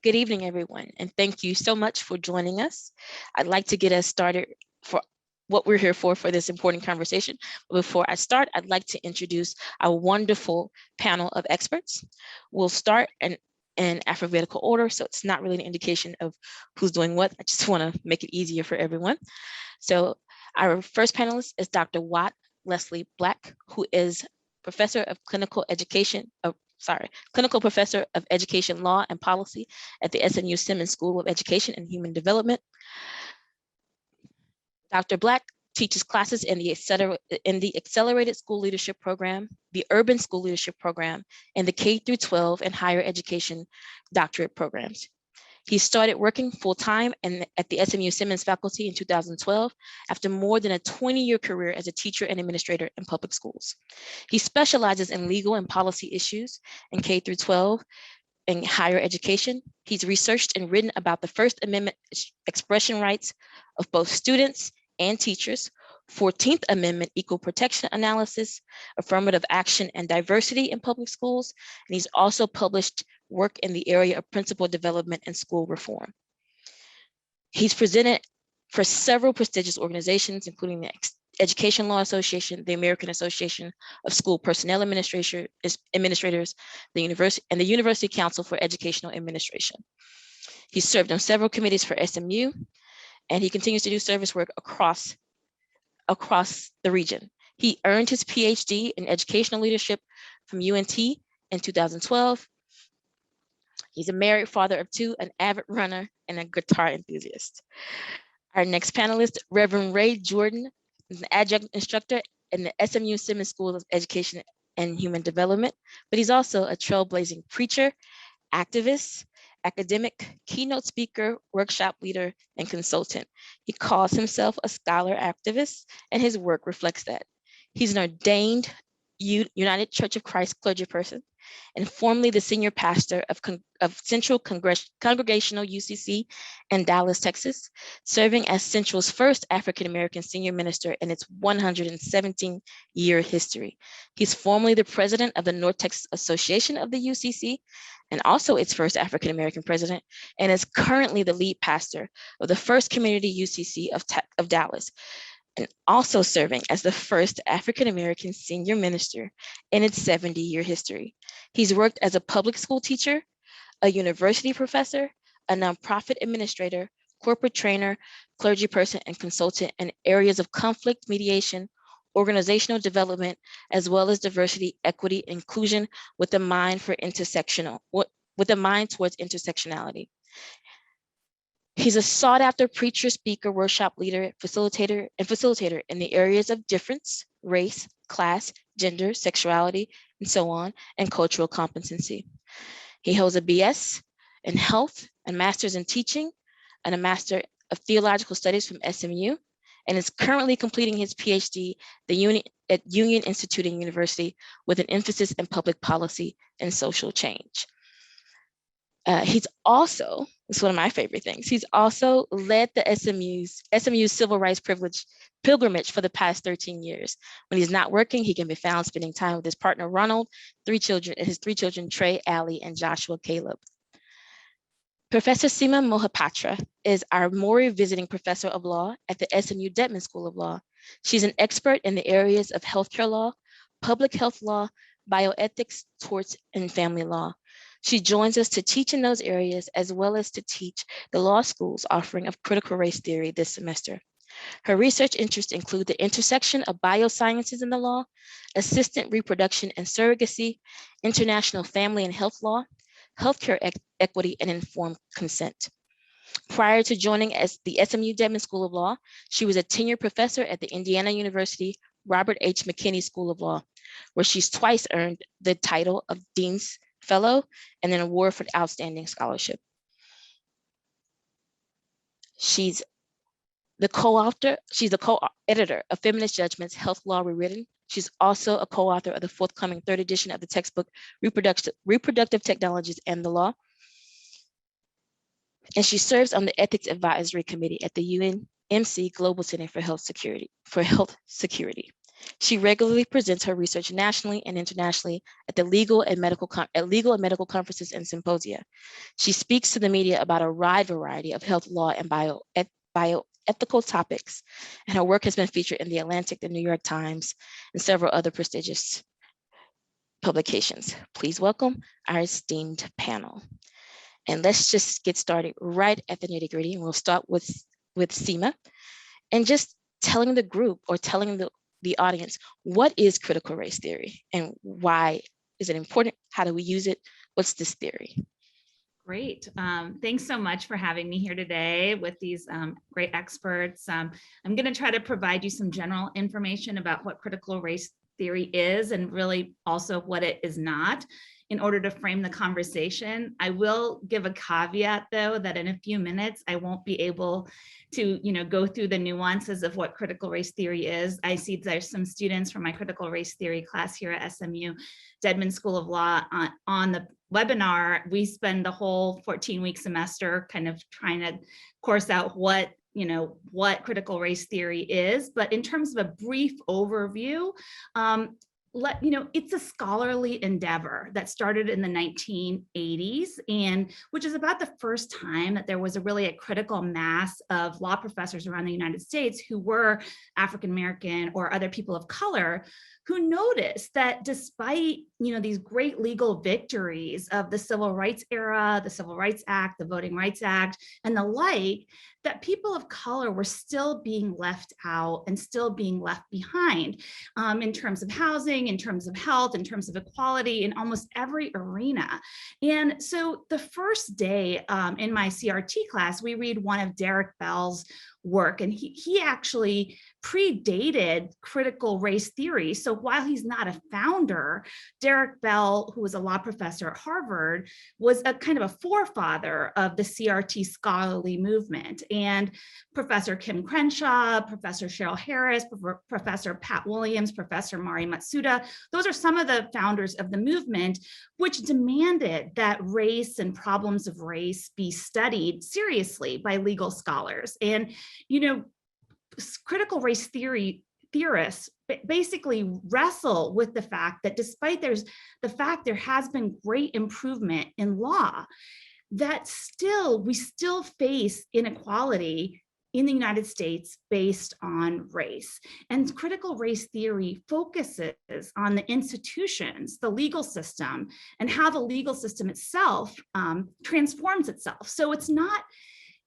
Good evening, everyone, and thank you so much for joining us. I'd like to get us started for what we're here for this important conversation. Before I start, I'd like to introduce our wonderful panel of experts. We'll start in alphabetical order, so it's not really an indication of who's doing what. I just want to make it easier for everyone. So our first panelist is Dr. Lesley Black, who is professor of clinical professor of education law and policy at the SMU Simmons School of Education and Human Development. Dr. Black teaches classes in the Accelerated School Leadership Program, the Urban School Leadership Program, and the K-12 and higher education doctorate programs. He started working full-time at the SMU Simmons faculty in 2012 after more than a 20-year career as a teacher and administrator in public schools. He specializes in legal and policy issues in K-12 and higher education. He's researched and written about the First Amendment expression rights of both students and teachers, 14th Amendment equal protection analysis, affirmative action and diversity in public schools, and he's also published work in the area of principal development and school reform. He's presented for several prestigious organizations, including the Education Law Association, the American Association of School Personnel Administrators, the University Council for Educational Administration. He's served on several committees for SMU, and he continues to do service work across the region. He earned his PhD in educational leadership from UNT in 2012. He's a married father of two, an avid runner, and a guitar enthusiast. Our next panelist, Reverend Ray Jordan, is an adjunct instructor in the SMU Simmons School of Education and Human Development, but he's also a trailblazing preacher, activist, academic, keynote speaker, workshop leader, and consultant. He calls himself a scholar activist, and his work reflects that. He's an ordained United Church of Christ clergy person, and formerly the senior pastor of Central Congregational UCC in Dallas, Texas, serving as Central's first African-American senior minister in its 117-year history. He's formerly the president of the North Texas Association of the UCC, and also its first African-American president, and is currently the lead pastor of the First Community UCC of Dallas, and also serving as the first African-American senior minister in its 70-year history. He's worked as a public school teacher, a university professor, a nonprofit administrator, corporate trainer, clergy person, and consultant in areas of conflict mediation, organizational development, as well as diversity, equity, inclusion with a mind towards intersectionality. He's a sought-after preacher, speaker, workshop leader, facilitator in the areas of difference, race, class, gender, sexuality, and so on, and cultural competency. He holds a BS in health, a master's in teaching, and a master of theological studies from SMU, and is currently completing his PhD at Union Institute University with an emphasis in public policy and social change. He's also, it's one of my favorite things, he's also led the SMU's civil rights pilgrimage for the past 13 years. When he's not working, he can be found spending time with his partner, Ronald, his three children, Trey, Allie, and Joshua Caleb. Professor Seema Mohapatra is our Maury visiting professor of law at the SMU Detman School of Law. She's an expert in the areas of healthcare law, public health law, bioethics, torts, and family law. She joins us to teach in those areas, as well as to teach the law school's offering of critical race theory this semester. Her research interests include the intersection of biosciences in the law, assisted reproduction and surrogacy, international family and health law, healthcare equity, and informed consent. Prior to joining as the SMU Detman School of Law, she was a tenured professor at the Indiana University Robert H. McKinney School of Law, where she's twice earned the title of Dean's Fellow and an award for outstanding scholarship. She's the co-editor of Feminist Judgments, Health Law Rewritten. She's also a co-author of the forthcoming third edition of the textbook, Reproductive Technologies and the Law. And she serves on the Ethics Advisory Committee at the UNMC Global Center for Health Security. She regularly presents her research nationally and internationally at the legal and medical conferences and symposia. She speaks to the media about a wide variety of health law and bioethical topics, and her work has been featured in The Atlantic, the New York Times, and several other prestigious publications. Please welcome our esteemed panel. And let's just get started right at the nitty-gritty, and we'll start with Seema, and just telling the group or telling the audience, what is critical race theory and why is it important? How do we use it? What's this theory? Great. Thanks so much for having me here today with these great experts. I'm going to try to provide you some general information about what critical race theory is and really also what it is not in order to frame the conversation. I will give a caveat though, that in a few minutes, I won't be able to go through the nuances of what critical race theory is. I see there's some students from my critical race theory class here at SMU Dedman School of Law on the webinar. We spend the whole 14-week semester kind of trying to course out what critical race theory is. But in terms of a brief overview, it's a scholarly endeavor that started in the 1980s, and which is about the first time that there was a critical mass of law professors around the United States who were African American or other people of color, who noticed that despite these great legal victories of the Civil Rights era, the Civil Rights Act, the Voting Rights Act, and the like, that people of color were still being left out and still being left behind in terms of housing, in terms of health, in terms of equality, in almost every arena. And so the first day in my CRT class, we read one of Derek Bell's work, and he actually predated critical race theory. So while he's not a founder, Derek Bell, who was a law professor at Harvard, was a kind of a forefather of the CRT scholarly movement. And Professor Kim Crenshaw, Professor Cheryl Harris, Professor Pat Williams, Professor Mari Matsuda, those are some of the founders of the movement, which demanded that race and problems of race be studied seriously by legal scholars. And critical race theorists basically wrestle with the fact that despite there has been great improvement in law, that we still face inequality in the United States based on race. And critical race theory focuses on the institutions, the legal system, and how the legal system itself transforms itself. So it's not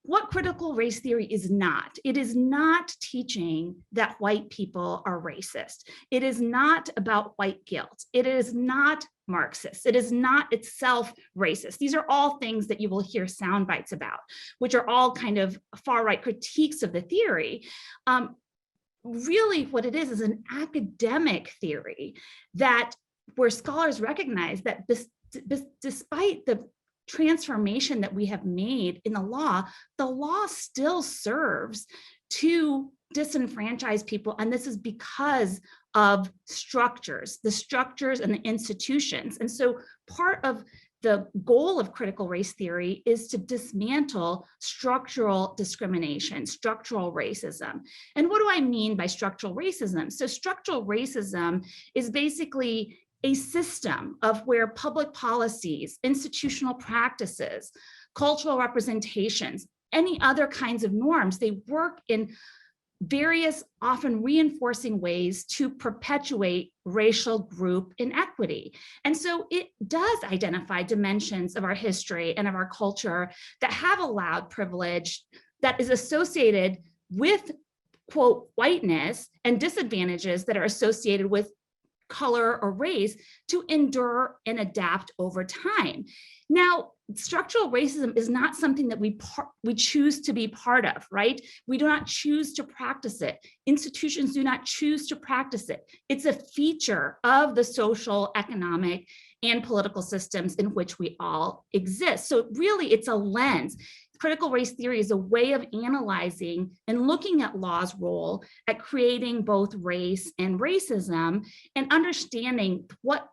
what critical race theory is not. It is not teaching that white people are racist. It is not about white guilt. It is not Marxist. It is not itself racist. These are all things that you will hear sound bites about, which are all kind of far-right critiques of the theory. Really what it is an academic theory where scholars recognize that despite the transformation that we have made in the law still serves to disenfranchise people. And this is because of the structures and the institutions. And so part of the goal of critical race theory is to dismantle structural discrimination, structural racism. And what do I mean by structural racism? So structural racism is basically a system of where public policies, institutional practices, cultural representations, any other kinds of norms, they work in various, often reinforcing ways to perpetuate racial group inequity. And so it does identify dimensions of our history and of our culture that have allowed privilege that is associated with, quote, whiteness, and disadvantages that are associated with color or race to endure and adapt over time. Now, structural racism is not something that we choose to be part of, right? We do not choose to practice it. Institutions do not choose to practice it. It's a feature of the social, economic, and political systems in which we all exist. So really, it's a lens. Critical race theory is a way of analyzing and looking at law's role at creating both race and racism and understanding what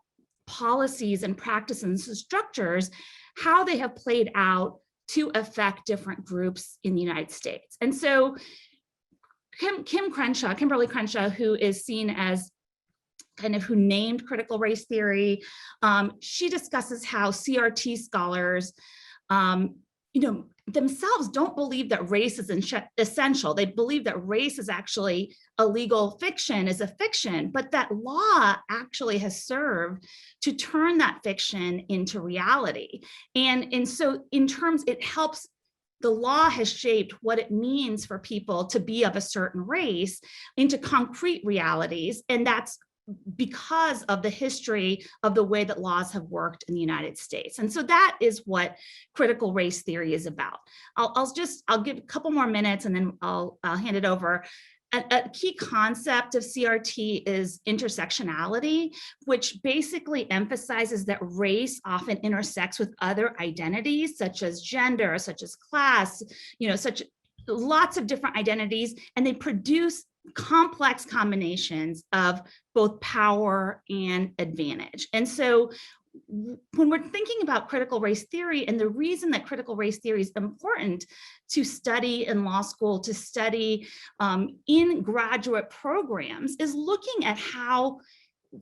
policies and practices and structures, how they have played out to affect different groups in the United States. And so Kimberly Crenshaw, who is seen as kind of who named critical race theory. She discusses how CRT scholars, themselves don't believe that race is essential. They believe that race is actually a legal fiction, is a fiction, but that law actually has served to turn that fiction into reality. And so in terms, it helps, the law has shaped what it means for people to be of a certain race into concrete realities. And that's because of the history of the way that laws have worked in the United States. And so that is what critical race theory is about. I'll give a couple more minutes and then I'll hand it over. A key concept of CRT is intersectionality, which basically emphasizes that race often intersects with other identities, such as gender, such as class, such lots of different identities, and they produce complex combinations of both power and advantage. And so when we're thinking about critical race theory, and the reason that critical race theory is important to study in law school, to study in graduate programs, is looking at how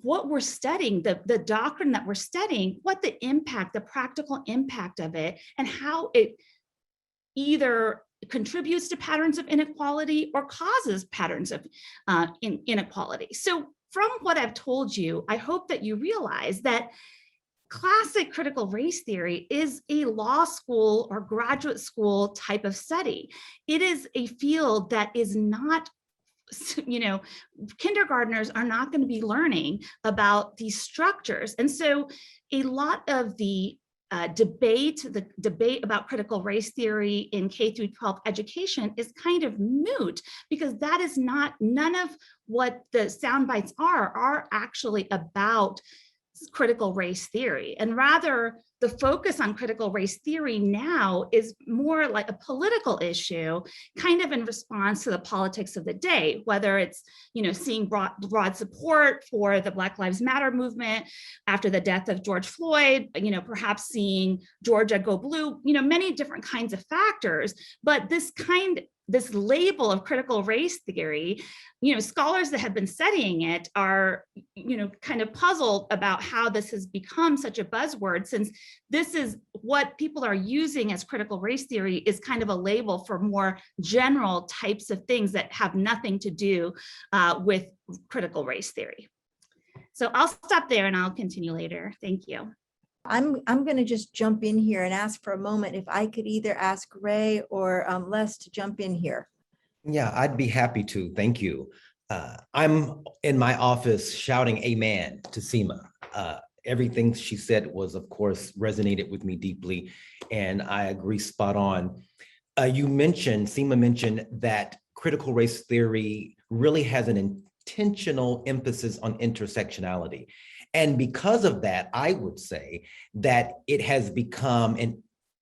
what we're studying, the doctrine that we're studying, what the impact, the practical impact of it, and how it either contributes to patterns of inequality or causes patterns of inequality. So from what I've told you, I hope that you realize that classic critical race theory is a law school or graduate school type of study. It is a field that is not, kindergartners are not going to be learning about these structures. And so a lot of the debate about critical race theory in K through 12 education is kind of moot, because that is not, none of what the sound bites are actually about critical race theory. And rather, the focus on critical race theory now is more like a political issue, kind of in response to the politics of the day, whether it's, seeing broad support for the Black Lives Matter movement after the death of George Floyd, perhaps seeing Georgia go blue, many different kinds of factors. But this label of critical race theory, scholars that have been studying it are, kind of puzzled about how this has become such a buzzword, since this is what people are using as critical race theory is kind of a label for more general types of things that have nothing to do with critical race theory. So I'll stop there and I'll continue later. Thank you. I'm going to just jump in here and ask for a moment if I could either ask Ray or Les to jump in here. Yeah, I'd be happy to. Thank you. I'm in my office shouting amen to Seema. Everything she said was, of course, resonated with me deeply, and I agree spot on. Seema mentioned that critical race theory really has an intentional emphasis on intersectionality. And because of that, I would say that it has become, and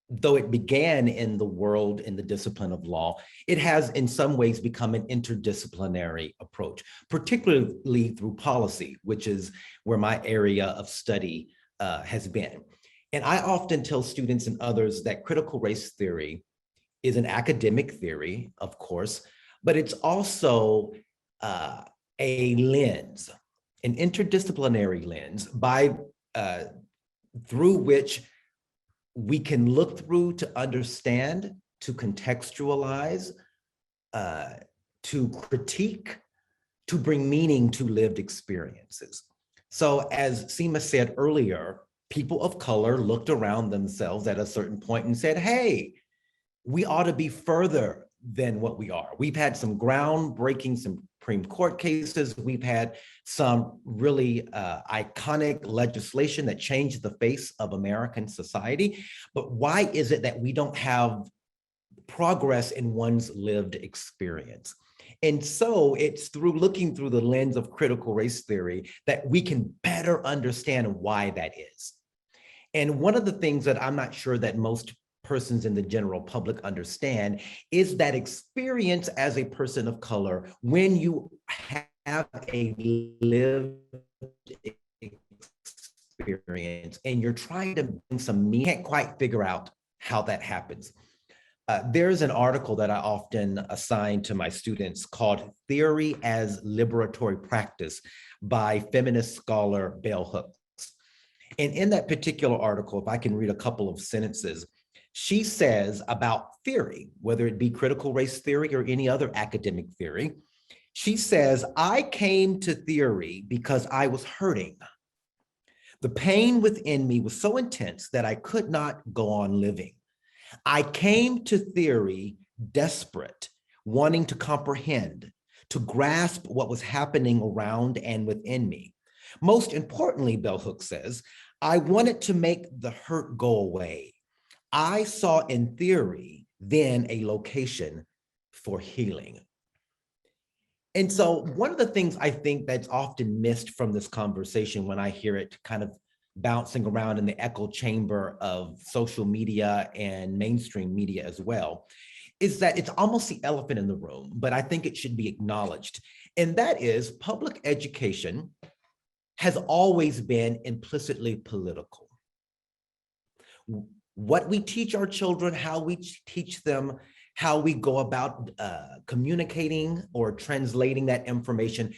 though it began in the world, in the discipline of law, it has in some ways become an interdisciplinary approach, particularly through policy, which is where my area of study has been. And I often tell students and others that critical race theory is an academic theory, of course, but it's also a lens, an interdisciplinary lens through which we can look through to understand, to contextualize, to critique, to bring meaning to lived experiences. So as Seema said earlier, people of color looked around themselves at a certain point and said, hey, we ought to be further than what we are. We've had some groundbreaking Supreme Court cases. We've had some really iconic legislation that changed the face of American society. But why is it that we don't have progress in one's lived experience? And so it's through looking through the lens of critical race theory that we can better understand why that is. And one of the things that I'm not sure that most persons in the general public understand is that experience as a person of color, when you have a lived experience and you're trying to bring some meaning, can't quite figure out how that happens. There's an article that I often assign to my students called Theory as Liberatory Practice by feminist scholar Bell Hooks. And in that particular article, if I can read a couple of sentences, she says about theory, whether it be critical race theory or any other academic theory, she says, I came to theory because I was hurting. The pain within me was so intense that I could not go on living. I came to theory desperate, wanting to comprehend, to grasp what was happening around and within me. Most importantly, Bell Hooks says, I wanted to make the hurt go away. I saw in theory then a location for healing. And so one of the things I think that's often missed from this conversation when I hear it kind of bouncing around in the echo chamber of social media and mainstream media as well, is that it's almost the elephant in the room, but I think it should be acknowledged. And that is public education has always been implicitly political. What we teach our children, how we teach them, how we go about communicating or translating that information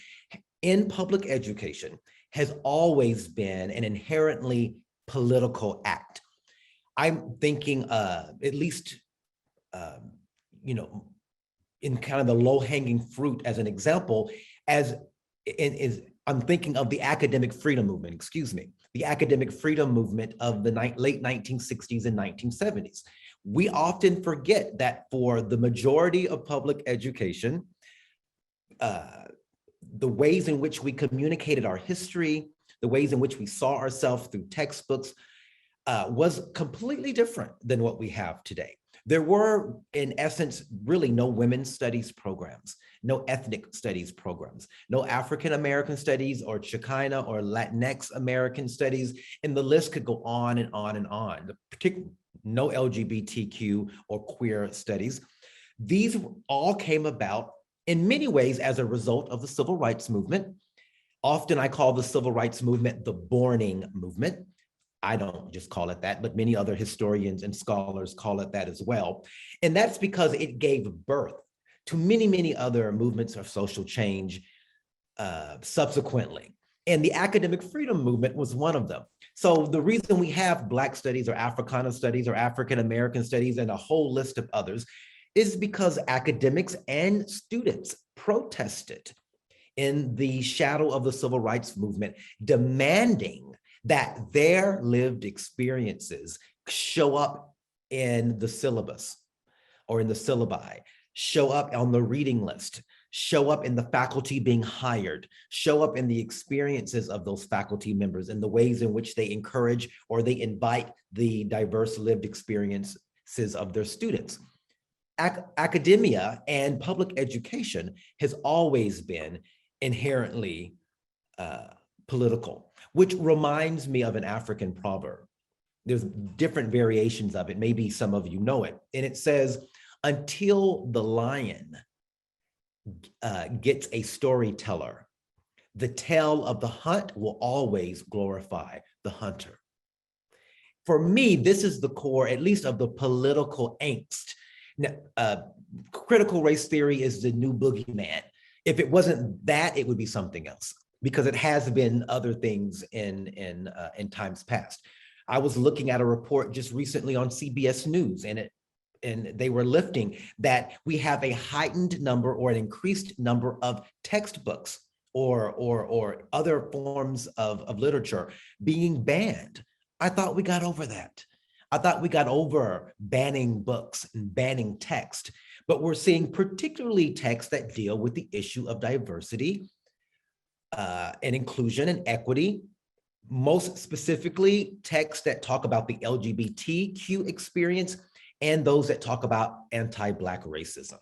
in public education has always been an inherently political act. I'm thinking at least, in kind of the low-hanging fruit as an example, I'm thinking of the academic freedom movement, the academic freedom movement of the late 1960s and 1970s. We often forget that for the majority of public education, the ways in which we communicated our history, the ways in which we saw ourselves through textbooks was completely different than what we have today. There were, in essence, really no women's studies programs, no ethnic studies programs, no African-American studies or Chicana or Latinx American studies, and the list could go on and on and on. No LGBTQ or queer studies. These all came about in many ways as a result of the civil rights movement. Often I call the civil rights movement the Borning movement. I don't just call it that, but many other historians and scholars call it that as well. And that's because it gave birth to many, many other movements of social change subsequently. And the academic freedom movement was one of them. So the reason we have Black studies or Africana studies or African-American studies and a whole list of others is because academics and students protested in the shadow of the civil rights movement, demanding that their lived experiences show up in the syllabus or in the syllabi, show up on the reading list, show up in the faculty being hired, show up in the experiences of those faculty members and the ways in which they encourage or they invite the diverse lived experiences of their students. Academia and public education has always been inherently political, which reminds me of an African proverb. There's different variations of it. Maybe some of you know it. And it says, until the lion gets a storyteller, the tale of the hunt will always glorify the hunter. For me, this is the core, at least of the political angst. Now, critical race theory is the new boogeyman. If it wasn't that, it would be something else, because it has been other things in times past. I was looking at a report just recently on CBS News, and they were lifting that we have a heightened number or an increased number of textbooks or other forms of literature being banned. I thought we got over that. I thought we got over banning books and banning text, but we're seeing particularly texts that deal with the issue of diversity and inclusion and equity, most specifically texts that talk about the LGBTQ experience and those that talk about anti-Black racism.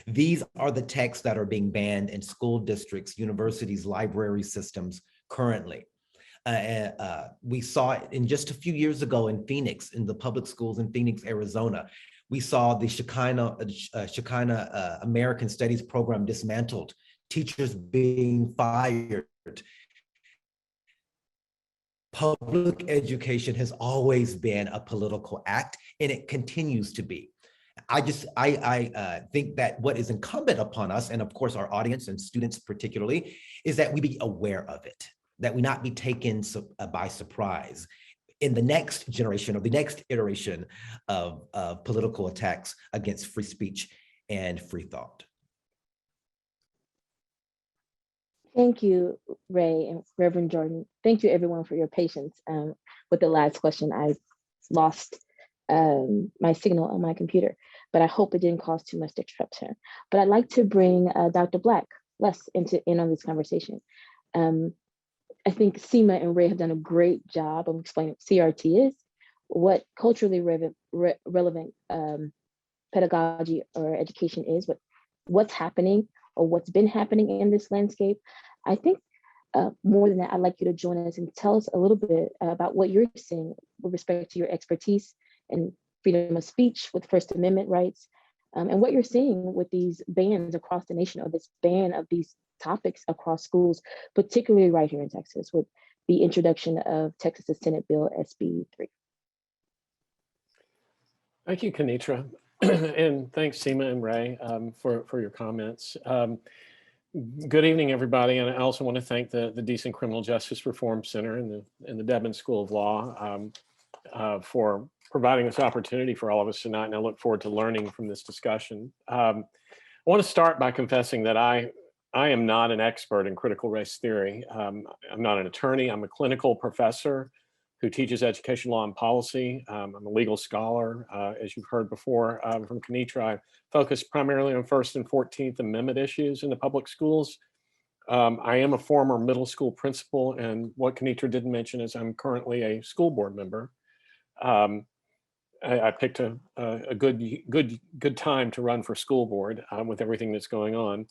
These are the texts that are being banned in school districts, universities, library systems currently. We saw it in just a few years ago in Phoenix, in the public schools in Phoenix, Arizona. We saw the Chicana American Studies program dismantled, teachers being fired. Public education has always been a political act, and it continues to be. I think that what is incumbent upon us, and of course our audience and students particularly, is that we be aware of it, that we not be taken by surprise in the next generation or the next iteration of political attacks against free speech and free thought. Thank you, Ray and Reverend Jordan. Thank you, everyone, for your patience with the last question. I lost my signal on my computer, but I hope it didn't cause too much disruption. But I'd like to bring Dr. Black, Les, in on this conversation. I think Seema and Ray have done a great job of explaining what CRT is, what culturally relevant pedagogy or education is, what's happening or what's been happening in this landscape. I think more than that, I'd like you to join us and tell us a little bit about what you're seeing with respect to your expertise and freedom of speech with First Amendment rights, and what you're seeing with these bans across the nation, or this ban of these topics across schools, particularly right here in Texas with the introduction of Texas's Senate Bill SB 3. Thank you, Kenitra. And thanks, Seema and Ray, for your comments. Good evening, everybody. And I also want to thank the Deason Criminal Justice Reform Center and the Debin School of Law for providing this opportunity for all of us tonight. And I look forward to learning from this discussion. I want to start by confessing that I am not an expert in critical race theory. I'm not an attorney. I'm a clinical professor who teaches education law and policy. I'm a legal scholar, as you've heard before from Kenitra. I focus primarily on First and 14th Amendment issues in the public schools. I am a former middle school principal, and what Kenitra didn't mention is I'm currently a school board member. I picked a good time to run for school board with everything that's going on.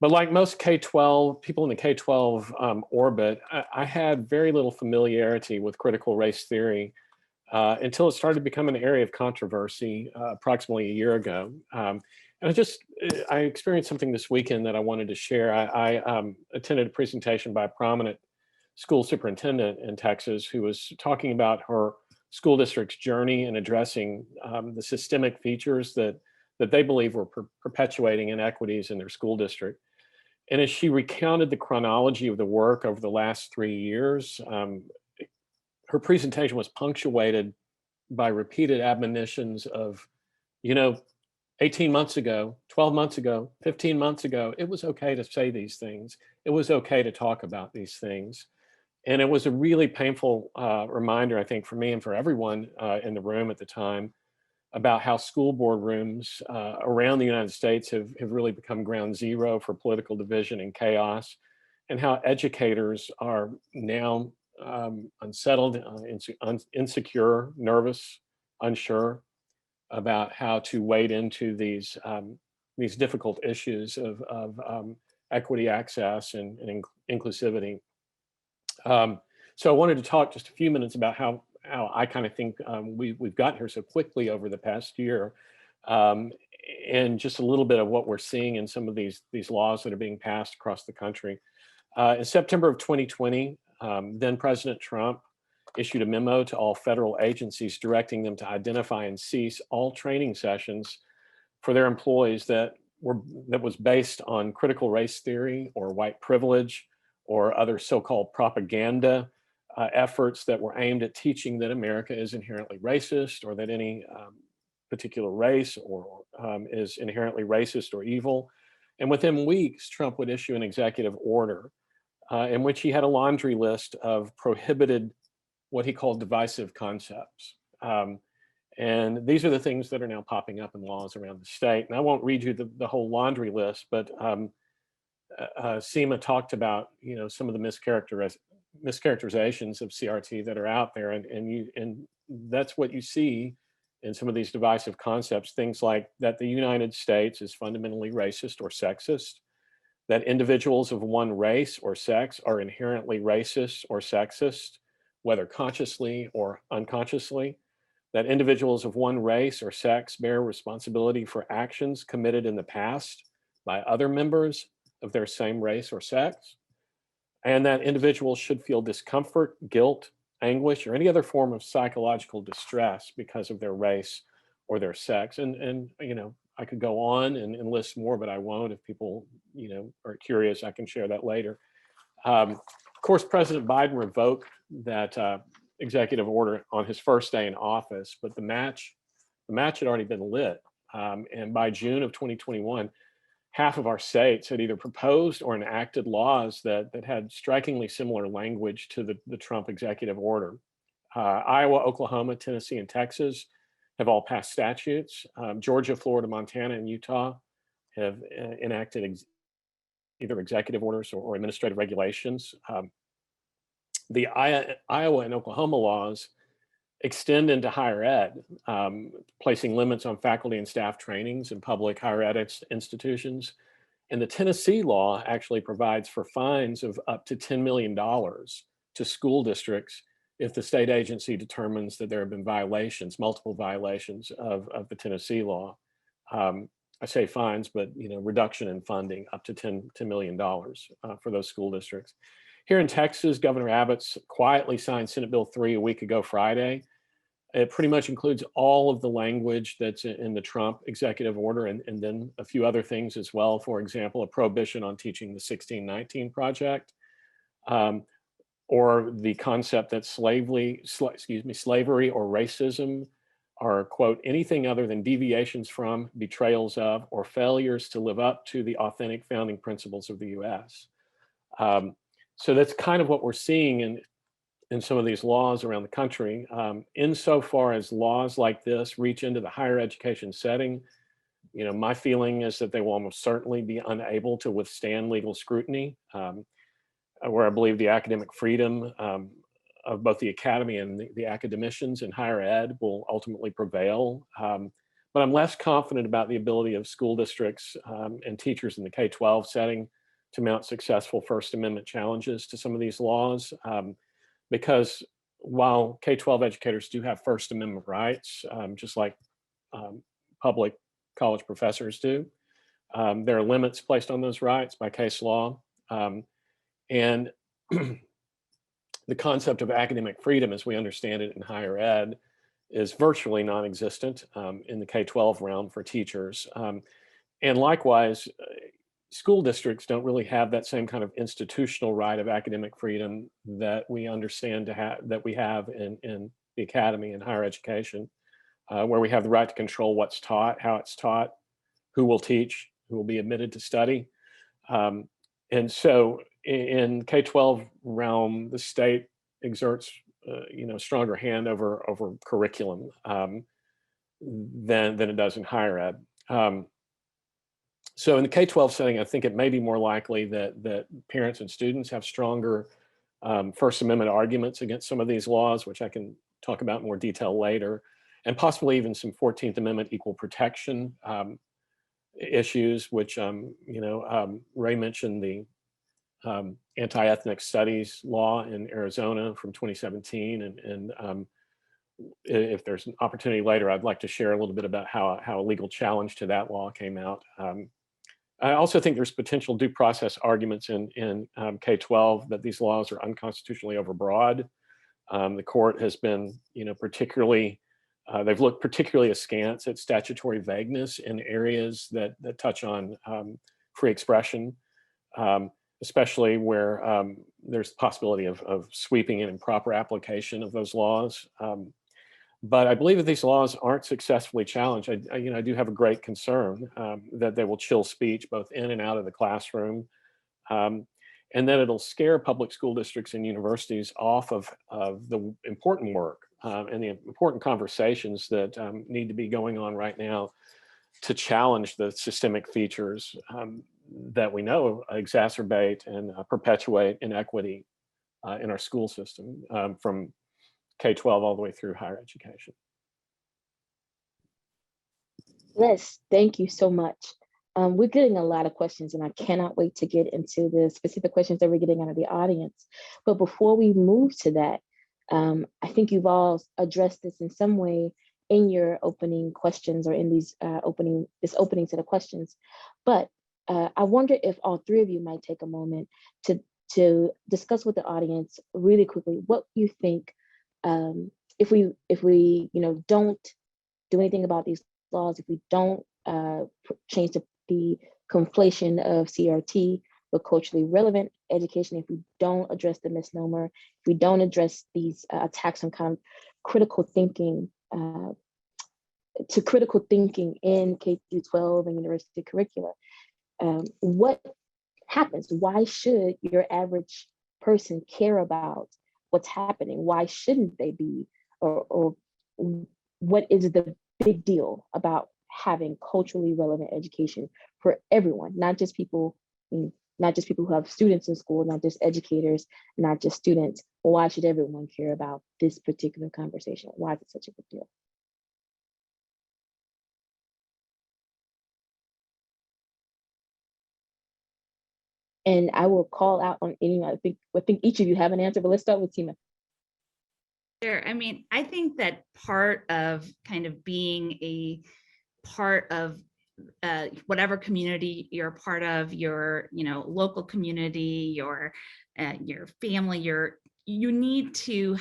But like most K-12, people in the K-12 orbit, I had very little familiarity with critical race theory until it started to become an area of controversy approximately a year ago. And I experienced something this weekend that I wanted to share. I attended a presentation by a prominent school superintendent in Texas who was talking about her school district's journey in addressing the systemic features that they believe were perpetuating inequities in their school district. And as she recounted the chronology of the work over the last 3 years, her presentation was punctuated by repeated admonitions of, 18 months ago, 12 months ago, 15 months ago, it was okay to say these things. It was okay to talk about these things. And it was a really painful reminder, I think, for me and for everyone in the room at the time, about how school board rooms around the United States have really become ground zero for political division and chaos, and how educators are now unsettled, insecure, nervous, unsure about how to wade into these difficult issues of equity, access, and inclusivity. So I wanted to talk just a few minutes about how I kind of think we've gotten here so quickly over the past year, and just a little bit of what we're seeing in some of these laws that are being passed across the country. In September of 2020, then President Trump issued a memo to all federal agencies directing them to identify and cease all training sessions for their employees that was based on critical race theory or white privilege or other so-called propaganda efforts that were aimed at teaching that America is inherently racist, or that any particular race or is inherently racist or evil. And within weeks, Trump would issue an executive order in which he had a laundry list of prohibited, what he called divisive concepts. And these are the things that are now popping up in laws around the state. And I won't read you the whole laundry list, but Seema talked about some of the mischaracterizations of CRT that are out there, and that's what you see in some of these divisive concepts. Things like that the United States is fundamentally racist or sexist, that individuals of one race or sex are inherently racist or sexist, whether consciously or unconsciously, that individuals of one race or sex bear responsibility for actions committed in the past by other members of their same race or sex, and that individuals should feel discomfort, guilt, anguish, or any other form of psychological distress because of their race or their sex. And you know, I could go on and list more, but I won't. If people, you know, are curious, I can share that later. Of course, President Biden revoked that executive order on his first day in office, but the match had already been lit. And by June of 2021, half of our states had either proposed or enacted laws that had strikingly similar language to the Trump executive order. Iowa, Oklahoma, Tennessee, and Texas have all passed statutes. Georgia, Florida, Montana, and Utah have enacted either executive orders or administrative regulations. The Iowa and Oklahoma laws extend into higher ed, placing limits on faculty and staff trainings in public higher ed institutions. And the Tennessee law actually provides for fines of up to $10 million to school districts if the state agency determines that there have been violations, multiple violations of the Tennessee law. I say fines, but you know, reduction in funding up to $10 million for those school districts. Here in Texas, Governor Abbott's quietly signed Senate Bill 3 a week ago Friday. It pretty much includes all of the language that's in the Trump executive order, and then a few other things as well. For example, a prohibition on teaching the 1619 Project, or the concept that slavery or racism are, quote, anything other than deviations from, betrayals of, or failures to live up to the authentic founding principles of the US. So that's kind of what we're seeing in some of these laws around the country. Insofar as laws like this reach into the higher education setting, you know, my feeling is that they will almost certainly be unable to withstand legal scrutiny, where I believe the academic freedom of both the academy and the academicians in higher ed will ultimately prevail. But I'm less confident about the ability of school districts and teachers in the K-12 setting to mount successful First Amendment challenges to some of these laws. Because while K-12 educators do have First Amendment rights, just like public college professors do, there are limits placed on those rights by case law. And the concept of academic freedom, as we understand it in higher ed, is virtually non-existent in the K-12 realm for teachers. And likewise, school districts don't really have that same kind of institutional right of academic freedom that we understand that we have in the academy and higher education, where we have the right to control what's taught, how it's taught, who will teach, who will be admitted to study. And so in K-12 realm, the state exerts stronger hand over curriculum than it does in higher ed. So in the K-12 setting, I think it may be more likely that parents and students have stronger First Amendment arguments against some of these laws, which I can talk about in more detail later, and possibly even some 14th Amendment equal protection issues, which Ray mentioned the anti-ethnic studies law in Arizona from 2017, and if there's an opportunity later, I'd like to share a little bit about how a legal challenge to that law came out. I also think there's potential due process arguments in K-12 that these laws are unconstitutionally overbroad. The court has been, particularly, they've looked particularly askance at statutory vagueness in areas that touch on free expression, especially where there's the possibility of sweeping and improper application of those laws. But I believe that these laws aren't successfully challenged. I do have a great concern that they will chill speech both in and out of the classroom, and that it'll scare public school districts and universities off of the important work and the important conversations that need to be going on right now to challenge the systemic features that we know exacerbate and perpetuate inequity in our school system from K-12 all the way through higher education. Yes, thank you so much. We're getting a lot of questions, and I cannot wait to get into the specific questions that we're getting out of the audience. But before we move to that, I think you've all addressed this in some way in your opening questions or in these opening set of questions. But I wonder if all three of you might take a moment to discuss with the audience really quickly what you think if we don't do anything about these laws, if we don't change the conflation of CRT with culturally relevant education, if we don't address the misnomer, if we don't address these attacks on kind of critical thinking, to critical thinking in K through 12 and university curricula, what happens? Why should your average person care about what's happening? Why shouldn't they be? Or what is the big deal about having culturally relevant education for everyone, not just people, not just people who have students in school, not just educators, not just students? Why should everyone care about this particular conversation? Why is it such a big deal? And I will call out on anyone. I think each of you have an answer, but let's start with Seema. Sure. I mean, I think that part of kind of being a part of whatever community you're a part of, your local community, your family, you need to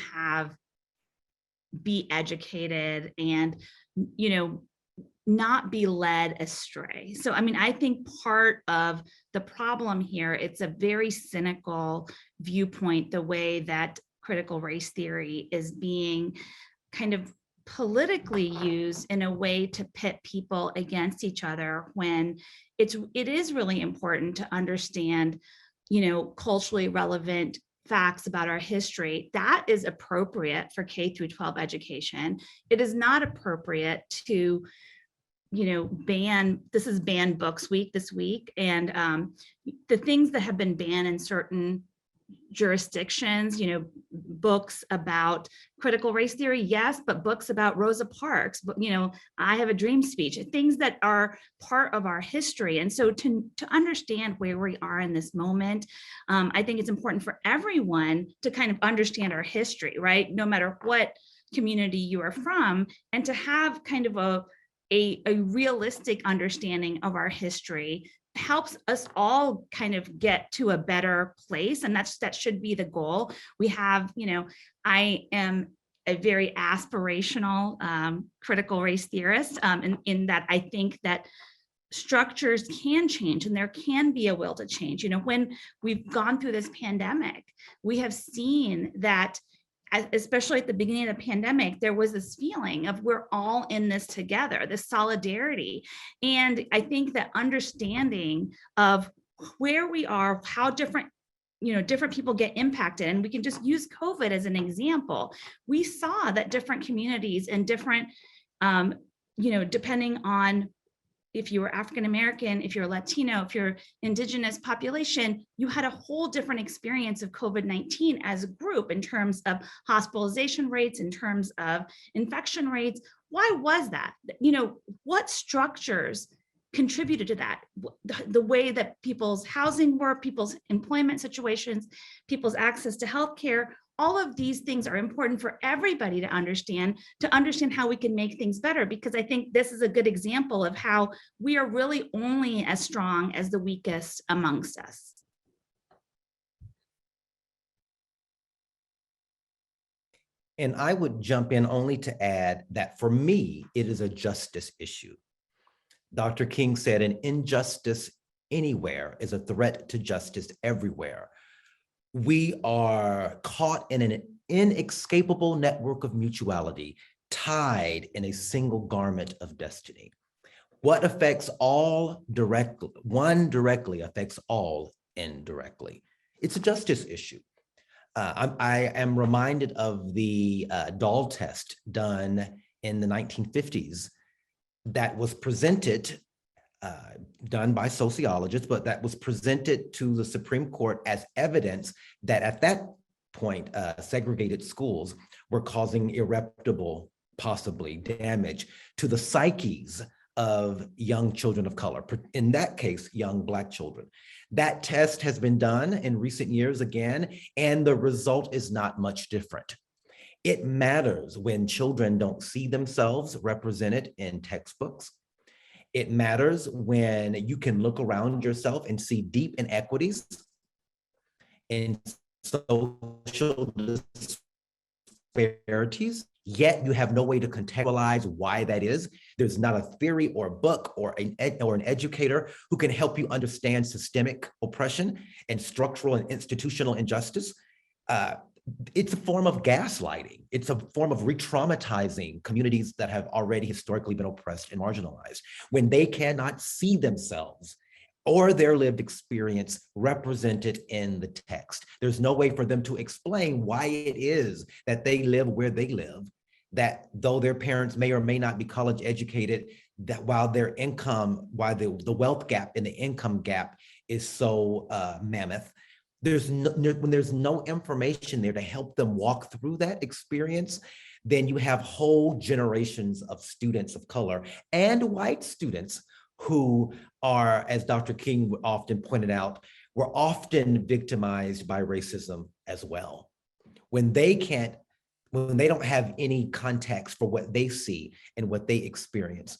be educated and not be led astray. So, I mean, I think part of the problem here, it's a very cynical viewpoint, the way that critical race theory is being kind of politically used in a way to pit people against each other, when it is really important to understand, culturally relevant facts about our history. That is appropriate for K through 12 education. It is not appropriate to this is banned books week this week, and the things that have been banned in certain jurisdictions, books about critical race theory, yes, but books about Rosa Parks, but I Have a Dream speech, things that are part of our history. And so to understand where we are in this moment, I think it's important for everyone to kind of understand our history, right? No matter what community you are from, and to have kind of a realistic understanding of our history helps us all kind of get to a better place. And that should be the goal. We have, I am a very aspirational critical race theorist, in that I think that structures can change and there can be a will to change. When we've gone through this pandemic, we have seen that, especially at the beginning of the pandemic, there was this feeling of we're all in this together, this solidarity. And I think that understanding of where we are, how different people get impacted, and we can just use COVID as an example. We saw that different communities and different, depending on if you were African-American, if you're Latino, if you're indigenous population, you had a whole different experience of COVID-19 as a group in terms of hospitalization rates, in terms of infection rates. Why was that? What structures contributed to that? The way that people's housing were, people's employment situations, people's access to healthcare, all of these things are important for everybody to understand how we can make things better, because I think this is a good example of how we are really only as strong as the weakest amongst us. And I would jump in only to add that for me, it is a justice issue. Dr. King said an injustice anywhere is a threat to justice everywhere. We are caught in an inescapable network of mutuality, tied in a single garment of destiny. What affects all directly, one directly affects all indirectly. It's a justice issue. I am reminded of the doll test done in the 1950s that was presented, done by sociologists, but that was presented to the Supreme Court as evidence that at that point, segregated schools were causing irreparable, possibly, damage to the psyches of young children of color, in that case, young Black children. That test has been done in recent years again, and the result is not much different. It matters when children don't see themselves represented in textbooks. It matters when you can look around yourself and see deep inequities in social disparities. yet you have no way to contextualize why that is. There's not a theory or a book or an educator who can help you understand systemic oppression and structural and institutional injustice. It's a form of gaslighting. It's a form of re-traumatizing communities that have already historically been oppressed and marginalized when they cannot see themselves or their lived experience represented in the text. There's no way for them to explain why it is that they live where they live, that though their parents may or may not be college educated, that while their income, while the wealth gap and the income gap is so mammoth, when there's no information there to help them walk through that experience, then you have whole generations of students of color and white students who are, as Dr. King often pointed out, were often victimized by racism as well. When they don't have any context for what they see and what they experience.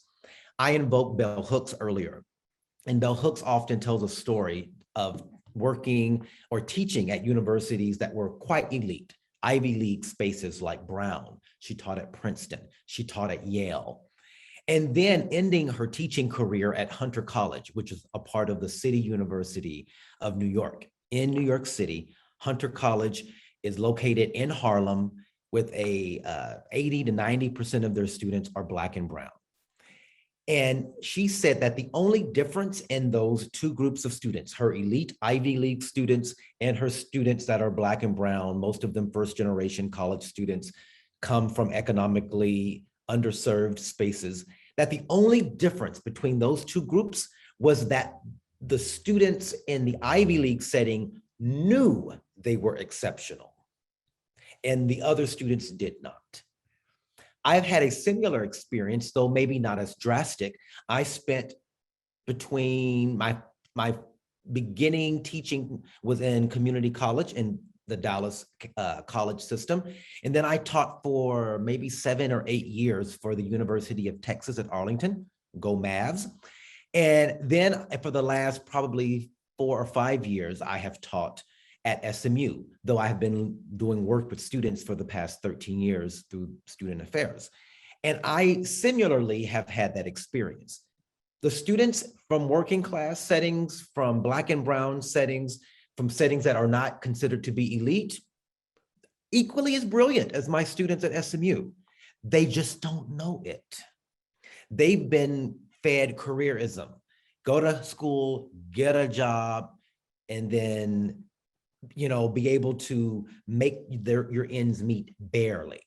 I invoked Bell Hooks earlier, and Bell Hooks often tells a story of working or teaching at universities that were quite elite, Ivy League spaces like Brown. She taught at Princeton, she taught at Yale. And then ending her teaching career at Hunter College, which is a part of the City University of New York. In New York City, Hunter College is located in Harlem with 80 to 90% of their students are Black and brown. And she said that the only difference in those two groups of students, her elite Ivy League students and her students that are Black and brown, most of them first generation college students, come from economically underserved spaces, that the only difference between those two groups was that the students in the Ivy League setting knew they were exceptional and the other students did not. I've had a similar experience, though maybe not as drastic. I spent between my beginning teaching was in community college in the Dallas college system. And then I taught for maybe 7 or 8 years for the University of Texas at Arlington, go Mavs. And then for the last probably 4 or 5 years, I have taught at SMU, though I have been doing work with students for the past 13 years through student affairs. And I similarly have had that experience. The students from working class settings, from Black and brown settings, from settings that are not considered to be elite, equally as brilliant as my students at SMU. They just don't know it. They've been fed careerism. Go to school, get a job, and then be able to make your ends meet barely.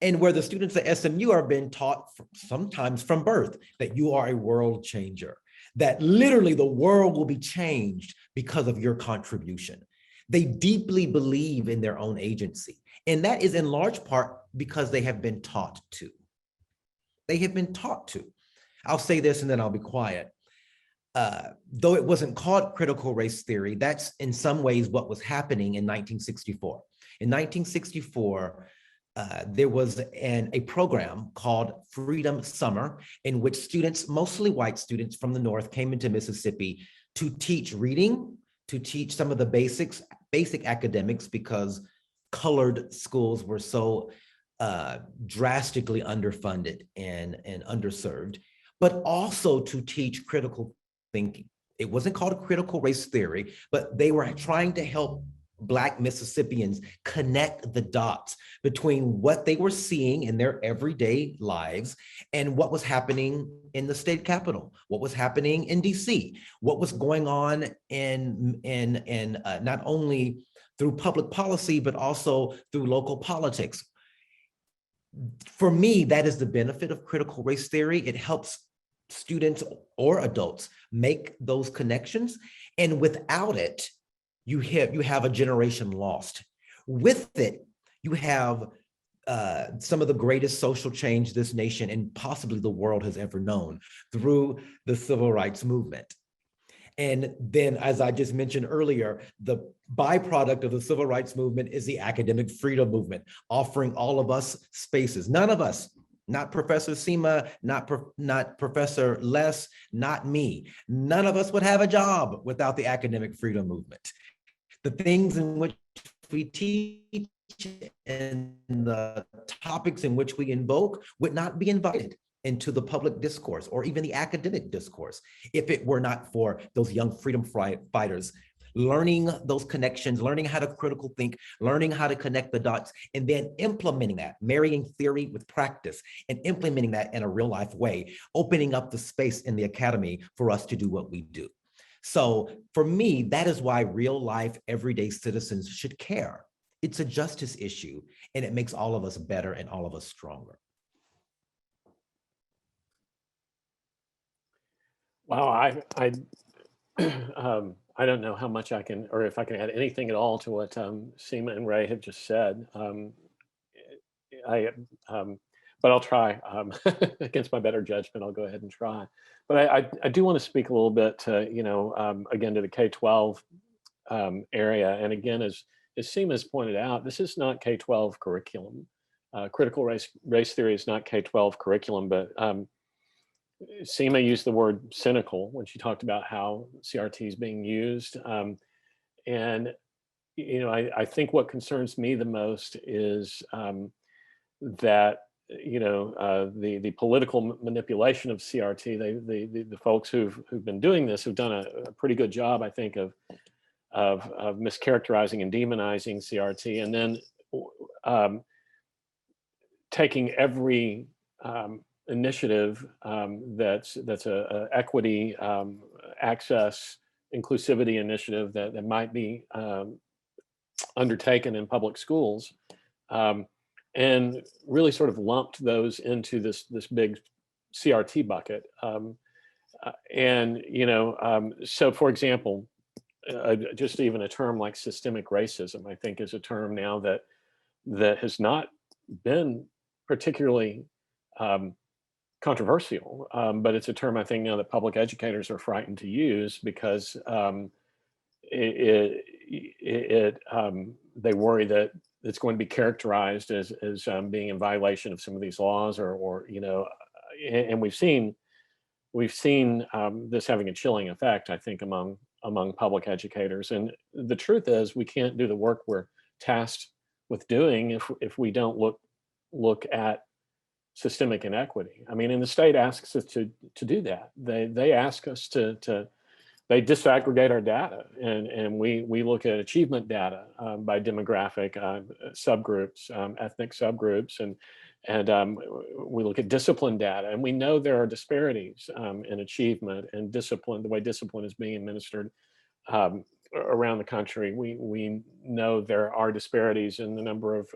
And where the students at SMU are being taught sometimes from birth that you are a world changer, that literally the world will be changed because of your contribution. They deeply believe in their own agency. And that is in large part because they have been taught to. They have been taught to. I'll say this and then I'll be quiet. Though it wasn't called critical race theory, that's in some ways what was happening in 1964. In 1964, there was a program called Freedom Summer, in which students, mostly white students from the North, came into Mississippi to teach reading, to teach some of the basic academics, because colored schools were so drastically underfunded and underserved, but also to teach critical thinking. It wasn't called critical race theory, but they were trying to help Black Mississippians connect the dots between what they were seeing in their everyday lives and what was happening in the state capitol, what was happening in DC, what was going on in not only through public policy, but also through local politics. For me, that is the benefit of critical race theory. It helps students or adults make those connections. And without it, you have a generation lost. With it, you have some of the greatest social change this nation and possibly the world has ever known through the civil rights movement. And then, as I just mentioned earlier, the byproduct of the civil rights movement is the academic freedom movement, offering all of us spaces. None of us, not Professor Seema, not Professor Les, not me. None of us would have a job without the academic freedom movement. The things in which we teach and the topics in which we invoke would not be invited into the public discourse or even the academic discourse if it were not for those young freedom fighters learning those connections, learning how to critical think, learning how to connect the dots, and then implementing that, marrying theory with practice and implementing that in a real life way, opening up the space in the academy for us to do what we do. So for me, that is why real life, everyday citizens should care. It's a justice issue, and it makes all of us better and all of us stronger. Wow, I don't know how much I can, or if I can add anything at all to what Seema and Ray have just said. But I'll try. Against my better judgment, I'll go ahead and try. But I do want to speak a little bit to, again, to the K-12 area. And again, as Seema has pointed out, this is not K-12 curriculum. Critical race theory is not K-12 curriculum, but Seema used the word cynical when she talked about how CRT is being used. And, I think what concerns me the most is that, the political manipulation of CRT, the folks who've been doing this have done a pretty good job, I think, of mischaracterizing and demonizing CRT, and then taking every initiative that's a equity, access, inclusivity initiative that might be undertaken in public schools, and really sort of lumped those into this big CRT bucket. So for example, just even a term like systemic racism, I think, is a term now that has not been particularly controversial, but it's a term I think now that public educators are frightened to use because they worry that it's going to be characterized as being in violation of some of these laws, and we've seen this having a chilling effect, I think, among public educators. And the truth is, we can't do the work we're tasked with doing if we don't look at systemic inequity. I mean, and the state asks us to do that. They ask us they disaggregate our data, and we look at achievement data by demographic subgroups, ethnic subgroups, and we look at discipline data, and we know there are disparities in achievement and discipline, the way discipline is being administered around the country. We know there are disparities in the number of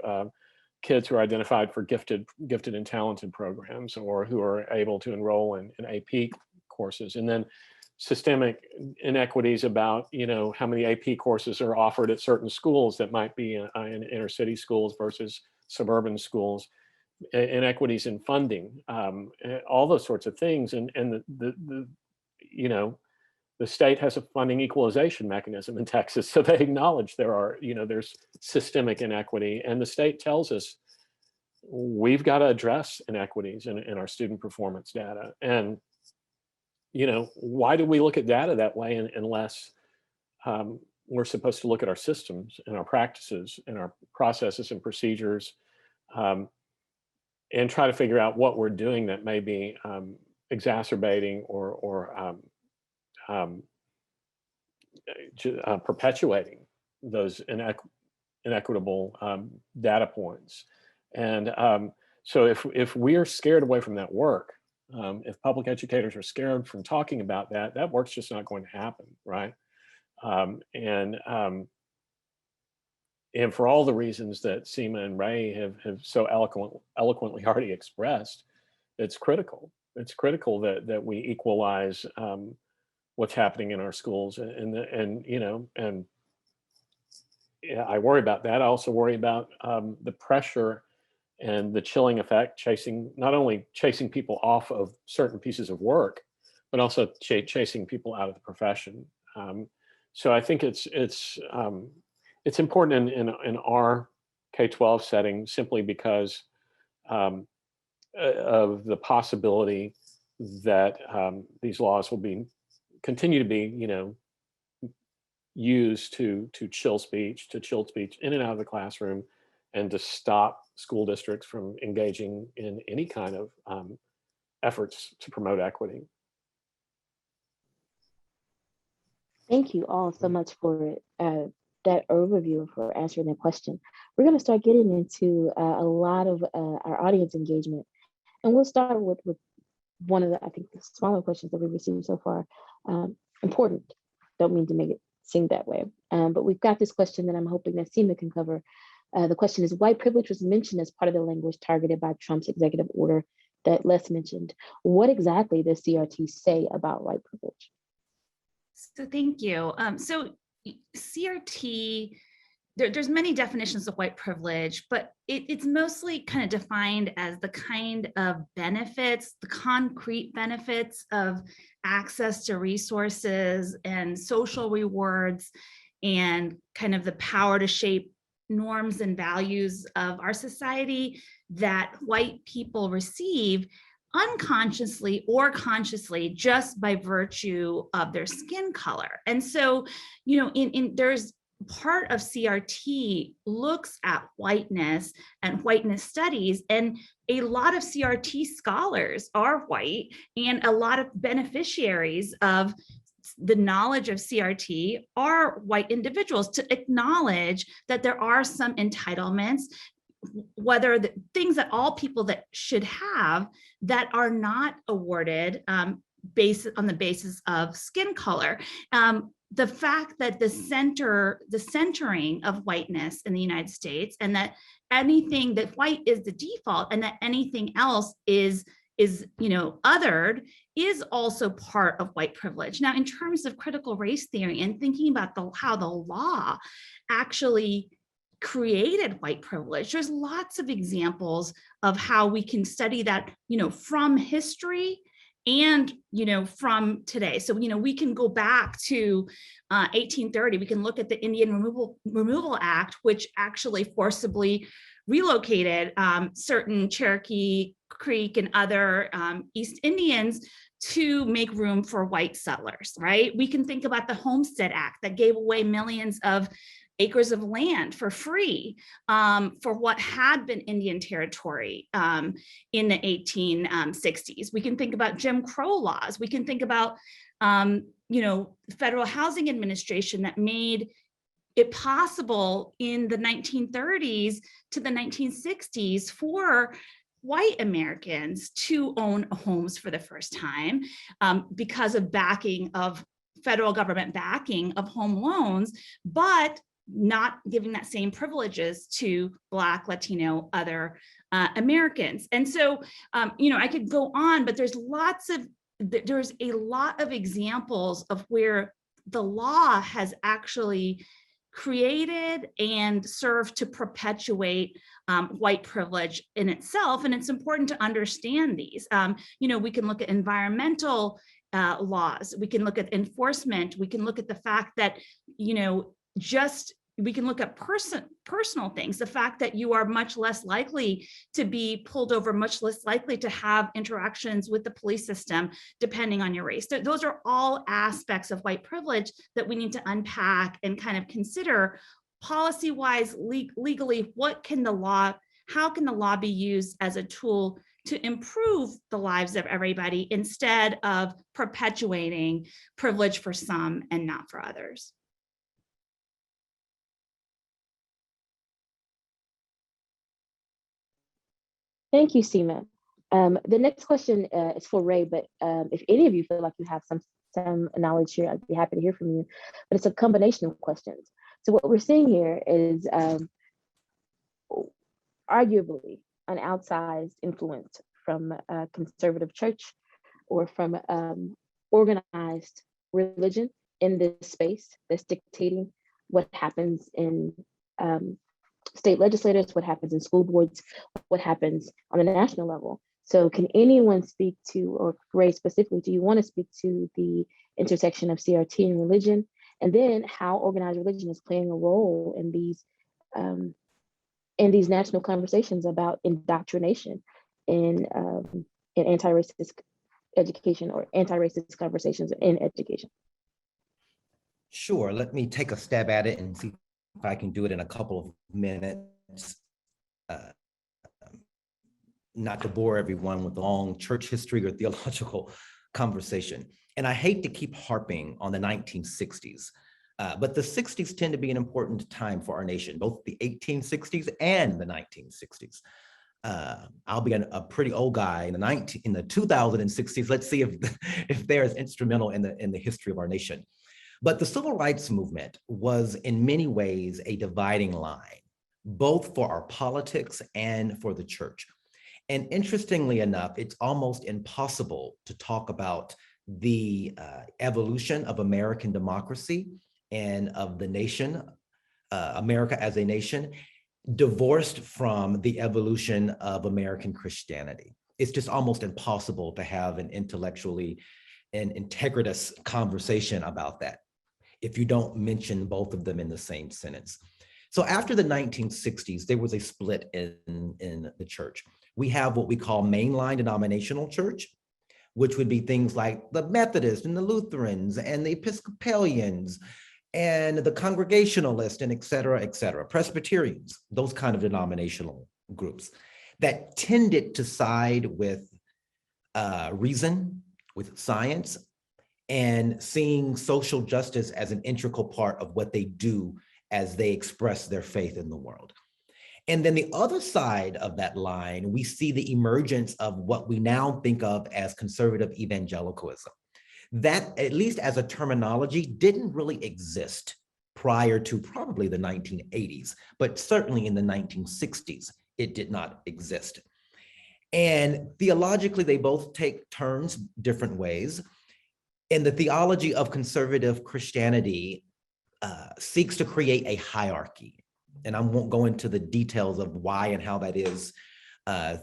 kids who are identified for gifted and talented programs, or who are able to enroll in AP courses. And then systemic inequities about how many AP courses are offered at certain schools that might be in inner city schools versus suburban schools, inequities in funding, all those sorts of things. And the state has a funding equalization mechanism in Texas, so they acknowledge there's systemic inequity, and the state tells us we've got to address inequities in our student performance data. And why do we look at data that way unless we're supposed to look at our systems and our practices and our processes and procedures, and try to figure out what we're doing that may be exacerbating or perpetuating those inequitable data points. And so if we're scared away from that work, if public educators are scared from talking about that work's just not going to happen, right? And for all the reasons that Seema and Ray have so eloquently already expressed, it's critical. It's critical that we equalize what's happening in our schools, and I worry about that. I also worry about the pressure and the chilling effect, not only chasing people off of certain pieces of work, but also chasing people out of the profession. So I think it's important in our K-12 setting, simply because of the possibility that these laws will continue to be used to chill speech in and out of the classroom, and to stop school districts from engaging in any kind of efforts to promote equity. Thank you all so much for that overview and for answering that question. We're going to start getting into a lot of our audience engagement. And we'll start with one of the, I think, the smaller questions that we've received so far. Important. Don't mean to make it seem that way. But we've got this question that I'm hoping that Seema can cover. The question is, white privilege was mentioned as part of the language targeted by Trump's executive order that Les mentioned. What exactly does CRT say about white privilege? So thank you. So CRT, there's many definitions of white privilege, but it's mostly kind of defined as the kind of benefits, the concrete benefits of access to resources and social rewards and kind of the power to shape norms and values of our society that white people receive unconsciously or consciously just by virtue of their skin color. And so, you know, there's part of CRT looks at whiteness and whiteness studies, and a lot of CRT scholars are white, and a lot of beneficiaries of the knowledge of CRT are white individuals, to acknowledge that there are some entitlements, whether the things that all people that should have that are not awarded based on the basis of skin color. The fact that the centering of whiteness in the United States, and that anything that white is the default and that anything else is othered, is also part of white privilege. Now, in terms of critical race theory and thinking about how the law actually created white privilege, there's lots of examples of how we can study that, from history and, from today. So, we can go back to 1830. We can look at the Indian Removal Act, which actually forcibly relocated certain Cherokee, Creek, and other East Indians to make room for white settlers, right? We can think about the Homestead Act that gave away millions of acres of land for free for what had been Indian territory in the 1860s. We can think about Jim Crow laws. We can think about, the Federal Housing Administration that made it possible in the 1930s to the 1960s for white Americans to own homes for the first time because of federal government backing of home loans, but not giving that same privileges to Black, Latino, other Americans. And so, I could go on, but there's a lot of examples of where the law has actually created and served to perpetuate white privilege in itself. And it's important to understand these. We can look at environmental laws, we can look at enforcement, we can look at the fact that, we can look at personal things, the fact that you are much less likely to be pulled over, much less likely to have interactions with the police system, depending on your race. Those are all aspects of white privilege that we need to unpack and kind of consider policy-wise, legally, how can the law be used as a tool to improve the lives of everybody instead of perpetuating privilege for some and not for others. Thank you, Seema. The next question is for Ray, but if any of you feel like you have some knowledge here, I'd be happy to hear from you. But it's a combination of questions. So what we're seeing here is arguably an outsized influence from a conservative church or from organized religion in this space that's dictating what happens in state legislators, what happens in school boards, what happens on the national level. So can anyone speak to, or Ray specifically, do you want to speak to the intersection of CRT and religion, and then how organized religion is playing a role in these national conversations about indoctrination in anti-racist education or anti-racist conversations in education? Sure, let me take a stab at it and see if I can do it in a couple of minutes. not to bore everyone with long church history or theological conversation. And I hate to keep harping on the 1960s, but the 60s tend to be an important time for our nation, both the 1860s and the 1960s. I'll be a pretty old guy in the 2060s. Let's see if they're as instrumental in the history of our nation. But the civil rights movement was in many ways a dividing line, both for our politics and for the church. And interestingly enough, it's almost impossible to talk about the evolution of American democracy and of the nation, America as a nation, divorced from the evolution of American Christianity. It's just almost impossible to have an intellectually and integritous conversation about that if you don't mention both of them in the same sentence. So after the 1960s, there was a split in the church. We have what we call mainline denominational church, which would be things like the Methodists and the Lutherans and the Episcopalians and the Congregationalists and et cetera, Presbyterians, those kind of denominational groups that tended to side with reason, with science, and seeing social justice as an integral part of what they do as they express their faith in the world. And then the other side of that line, we see the emergence of what we now think of as conservative evangelicalism. That, at least as a terminology, didn't really exist prior to probably the 1980s, but certainly in the 1960s, it did not exist. And theologically, they both take turns different ways. And the theology of conservative Christianity seeks to create a hierarchy. And I won't go into the details of why and how that is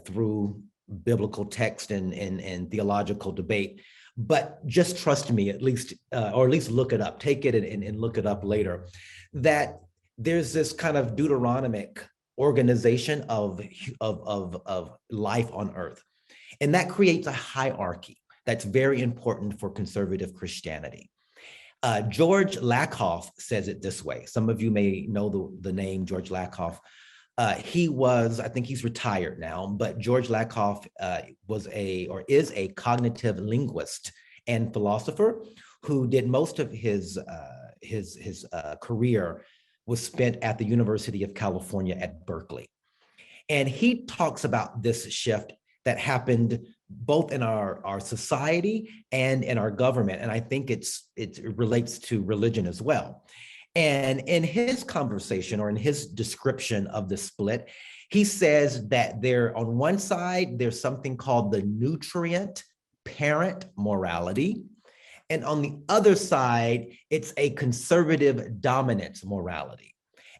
through biblical text and theological debate, but just trust me, at least, or at least look it up, take it and look it up later, that there's this kind of Deuteronomic organization of life on earth. And that creates a hierarchy that's very important for conservative Christianity. George Lakoff says it this way. Some of you may know the name George Lakoff. He was, I think he's retired now, but George Lakoff is a cognitive linguist and philosopher who did most of his career was spent at the University of California at Berkeley. And he talks about this shift that happened both in our society and in our government. And I think it relates to religion as well. And in his conversation or in his description of the split, he says that on one side, there's something called the nutrient parent morality. And on the other side, it's a conservative dominance morality.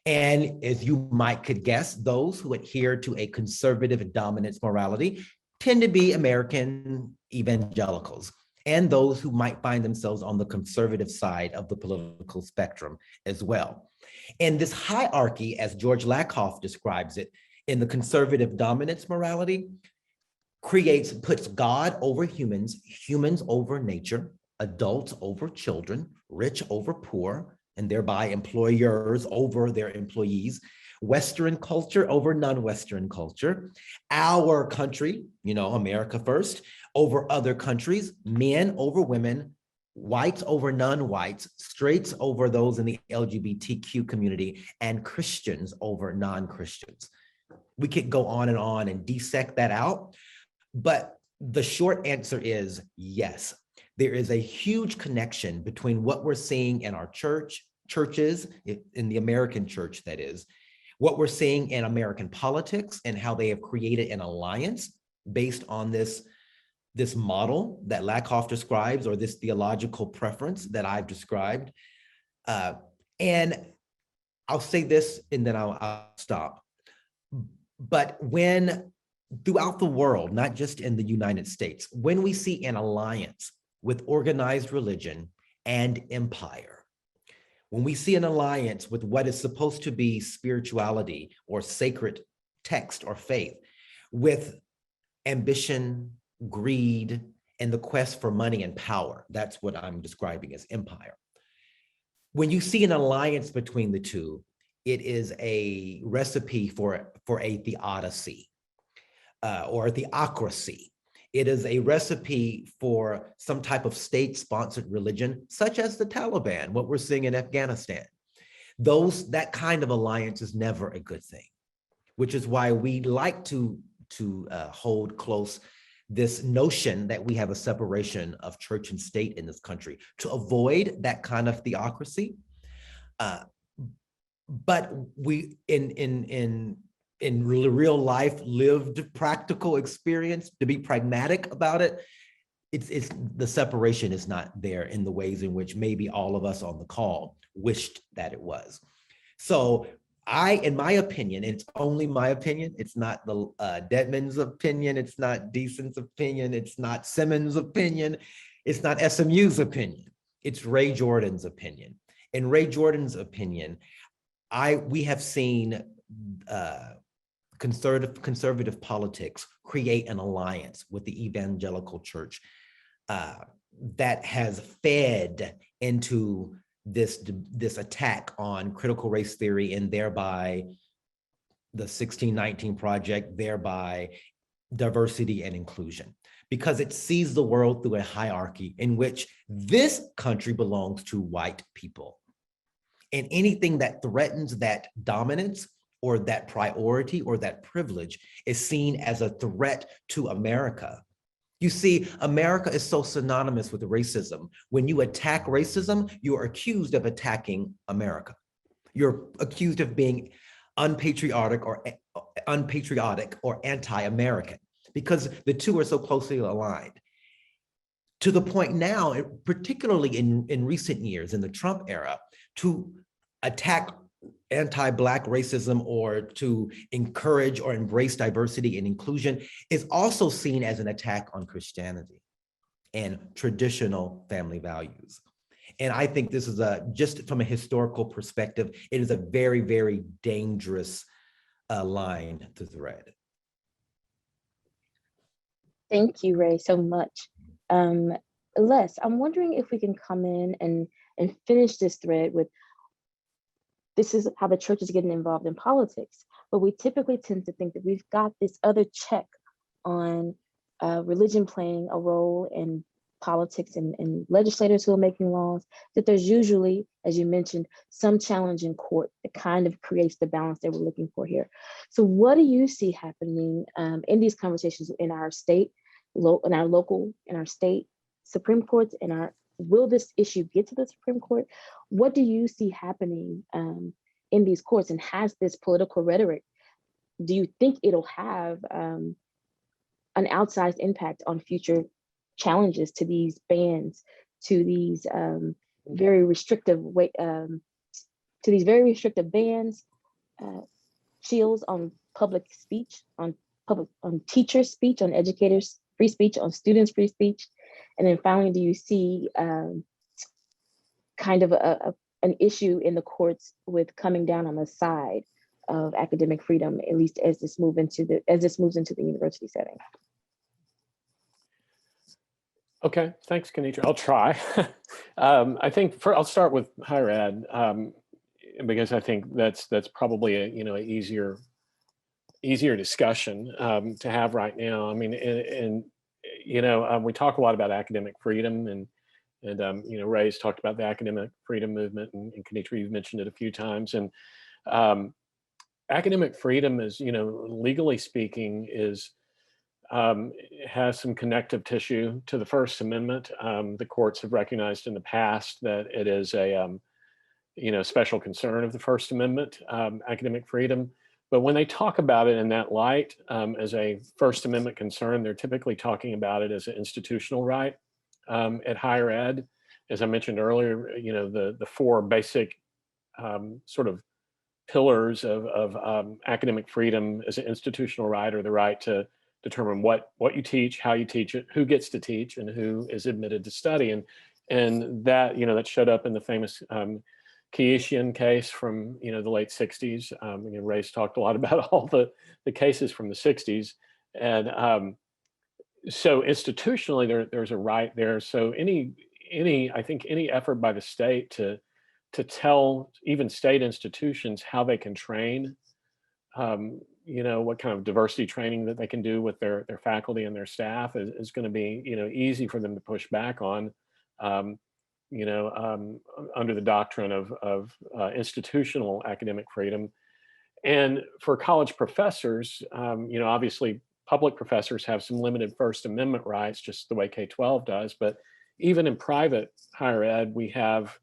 And as you could guess, those who adhere to a conservative dominance morality tend to be American evangelicals and those who might find themselves on the conservative side of the political spectrum as well. And this hierarchy, as George Lakoff describes it, in the conservative dominance morality, puts God over humans, humans over nature, adults over children, rich over poor, and thereby employers over their employees, Western culture over non-Western culture, our country, America first, over other countries, men over women, whites over non-whites, straights over those in the LGBTQ community, and Christians over non-Christians. We could go on and dissect that out, but the short answer is yes. There is a huge connection between what we're seeing in our churches, in the American church that is, what we're seeing in American politics and how they have created an alliance based on this model that Lakoff describes, or this theological preference that I've described. And I'll say this and then I'll stop. But when throughout the world, not just in the United States, when we see an alliance with organized religion and empire, when we see an alliance with what is supposed to be spirituality or sacred text or faith, with ambition, greed, and the quest for money and power, that's what I'm describing as empire. When you see an alliance between the two, it is a recipe for a theocracy or a theocracy. It is a recipe for some type of state-sponsored religion, such as the Taliban, what we're seeing in Afghanistan. That kind of alliance is never a good thing, which is why we like to hold close this notion that we have a separation of church and state in this country to avoid that kind of theocracy. But we, in real life, lived practical experience, to be pragmatic about it, it's the separation is not there in the ways in which maybe all of us on the call wished that it was. So in my opinion, it's only my opinion, it's not the Dedman's opinion, it's not Deason's opinion, it's not Simmons' opinion, it's not SMU's opinion, it's Ray Jordan's opinion. In Ray Jordan's opinion, we have seen conservative politics create an alliance with the evangelical church that has fed into this attack on critical race theory, and thereby the 1619 Project, thereby diversity and inclusion, because it sees the world through a hierarchy in which this country belongs to white people. And anything that threatens that dominance or that priority or that privilege is seen as a threat to America. You see, America is so synonymous with racism. When you attack racism, you are accused of attacking America. You're accused of being unpatriotic or anti-American, because the two are so closely aligned. To the point now, particularly in recent years, in the Trump era, to attack anti-Black racism or to encourage or embrace diversity and inclusion is also seen as an attack on Christianity and traditional family values. And I think this is just from a historical perspective, it is a very, very dangerous line to thread. Thank you, Ray, so much. Les, I'm wondering if we can come in and finish this thread with, this is how the church is getting involved in politics, but we typically tend to think that we've got this other check on religion playing a role in politics and legislators who are making laws, that there's usually, as you mentioned, some challenge in court that kind of creates the balance that we're looking for here. So what do you see happening in these conversations in our state, in our state Supreme Courts, will this issue get to the Supreme Court? What do you see happening in these courts, and has this political rhetoric, do you think it'll have an outsized impact on future challenges to these bans, to these very restrictive bans, shields on public speech, on teachers' speech, on educators' free speech, on students' free speech? And then finally, do you see kind of an issue in the courts with coming down on the side of academic freedom, at least as this moves into the university setting? Okay, thanks, Kenitra. I'll try. I think I'll start with higher ed, because I think that's probably a easier discussion to have right now. I mean, we talk a lot about academic freedom, and Ray's talked about the academic freedom movement, and Kenitra, you've mentioned it a few times. And academic freedom is, legally speaking, has some connective tissue to the First Amendment. The courts have recognized in the past that it is a special concern of the First Amendment, academic freedom. But when they talk about it in that light, as a First Amendment concern, they're typically talking about it as an institutional right. At higher ed, as I mentioned earlier, the four basic sort of pillars of academic freedom as an institutional right are the right to determine what you teach, how you teach it, who gets to teach, and who is admitted to study. And that, that showed up in the famous Keishian case from, the late 60s. Ray's talked a lot about all the cases from the 60s. And so institutionally, there's a right there. So I think any effort by the state to to tell even state institutions how they can train, you know, what kind of diversity training that they can do with their faculty and their staff is going to be, you know, easy for them to push back on, you know, under the doctrine of institutional academic freedom. And for college professors, you know, obviously public professors have some limited First Amendment rights, just the way K-12 does. But even in private higher ed, we have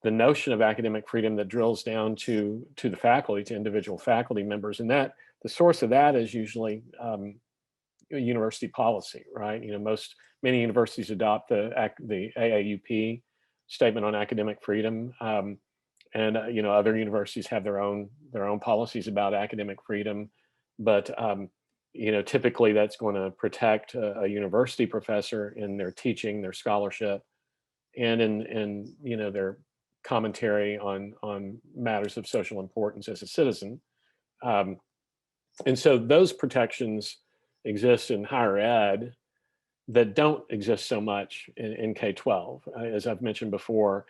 the notion of academic freedom that drills down to the faculty, to individual faculty members. And that the source of that is usually university policy, right? You know, many universities adopt the AAUP statement on academic freedom. And you know, other universities have their own policies about academic freedom, but you know, typically that's going to protect a university professor in their teaching, their scholarship, and in you know, their commentary on matters of social importance as a citizen. And so those protections exist in higher ed that don't exist so much in K-12, as I've mentioned before.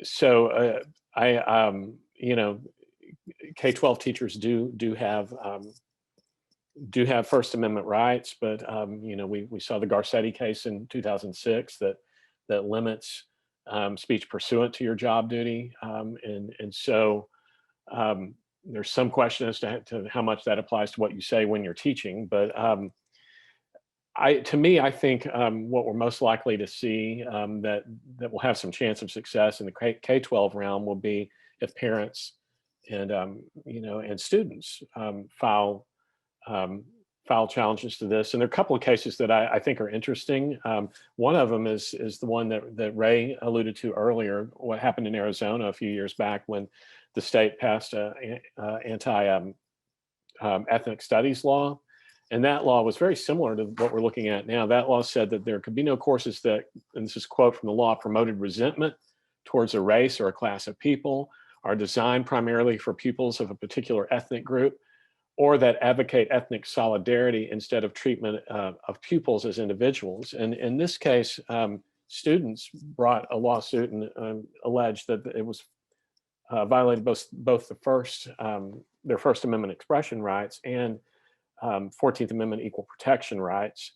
So you know, K-12 teachers do have First Amendment rights, but you know, we saw the Garcetti case in 2006 that limits speech pursuant to your job duty, and so there's some question as to how much that applies to what you say when you're teaching, but to me, I think what we're most likely to see that will have some chance of success in the K-12 realm will be if parents and you know, and students file challenges to this. And there are a couple of cases that I think are interesting. One of them is the one that Ray alluded to earlier, what happened in Arizona a few years back when the state passed a ethnic studies law. And that law was very similar to what we're looking at now. That law said that there could be no courses that, and this is a quote from the law, promoted resentment towards a race or a class of people, are designed primarily for pupils of a particular ethnic group, or that advocate ethnic solidarity instead of treatment of pupils as individuals. And in this case, students brought a lawsuit and alleged that it was violated both their First Amendment expression rights and 14th Amendment equal protection rights.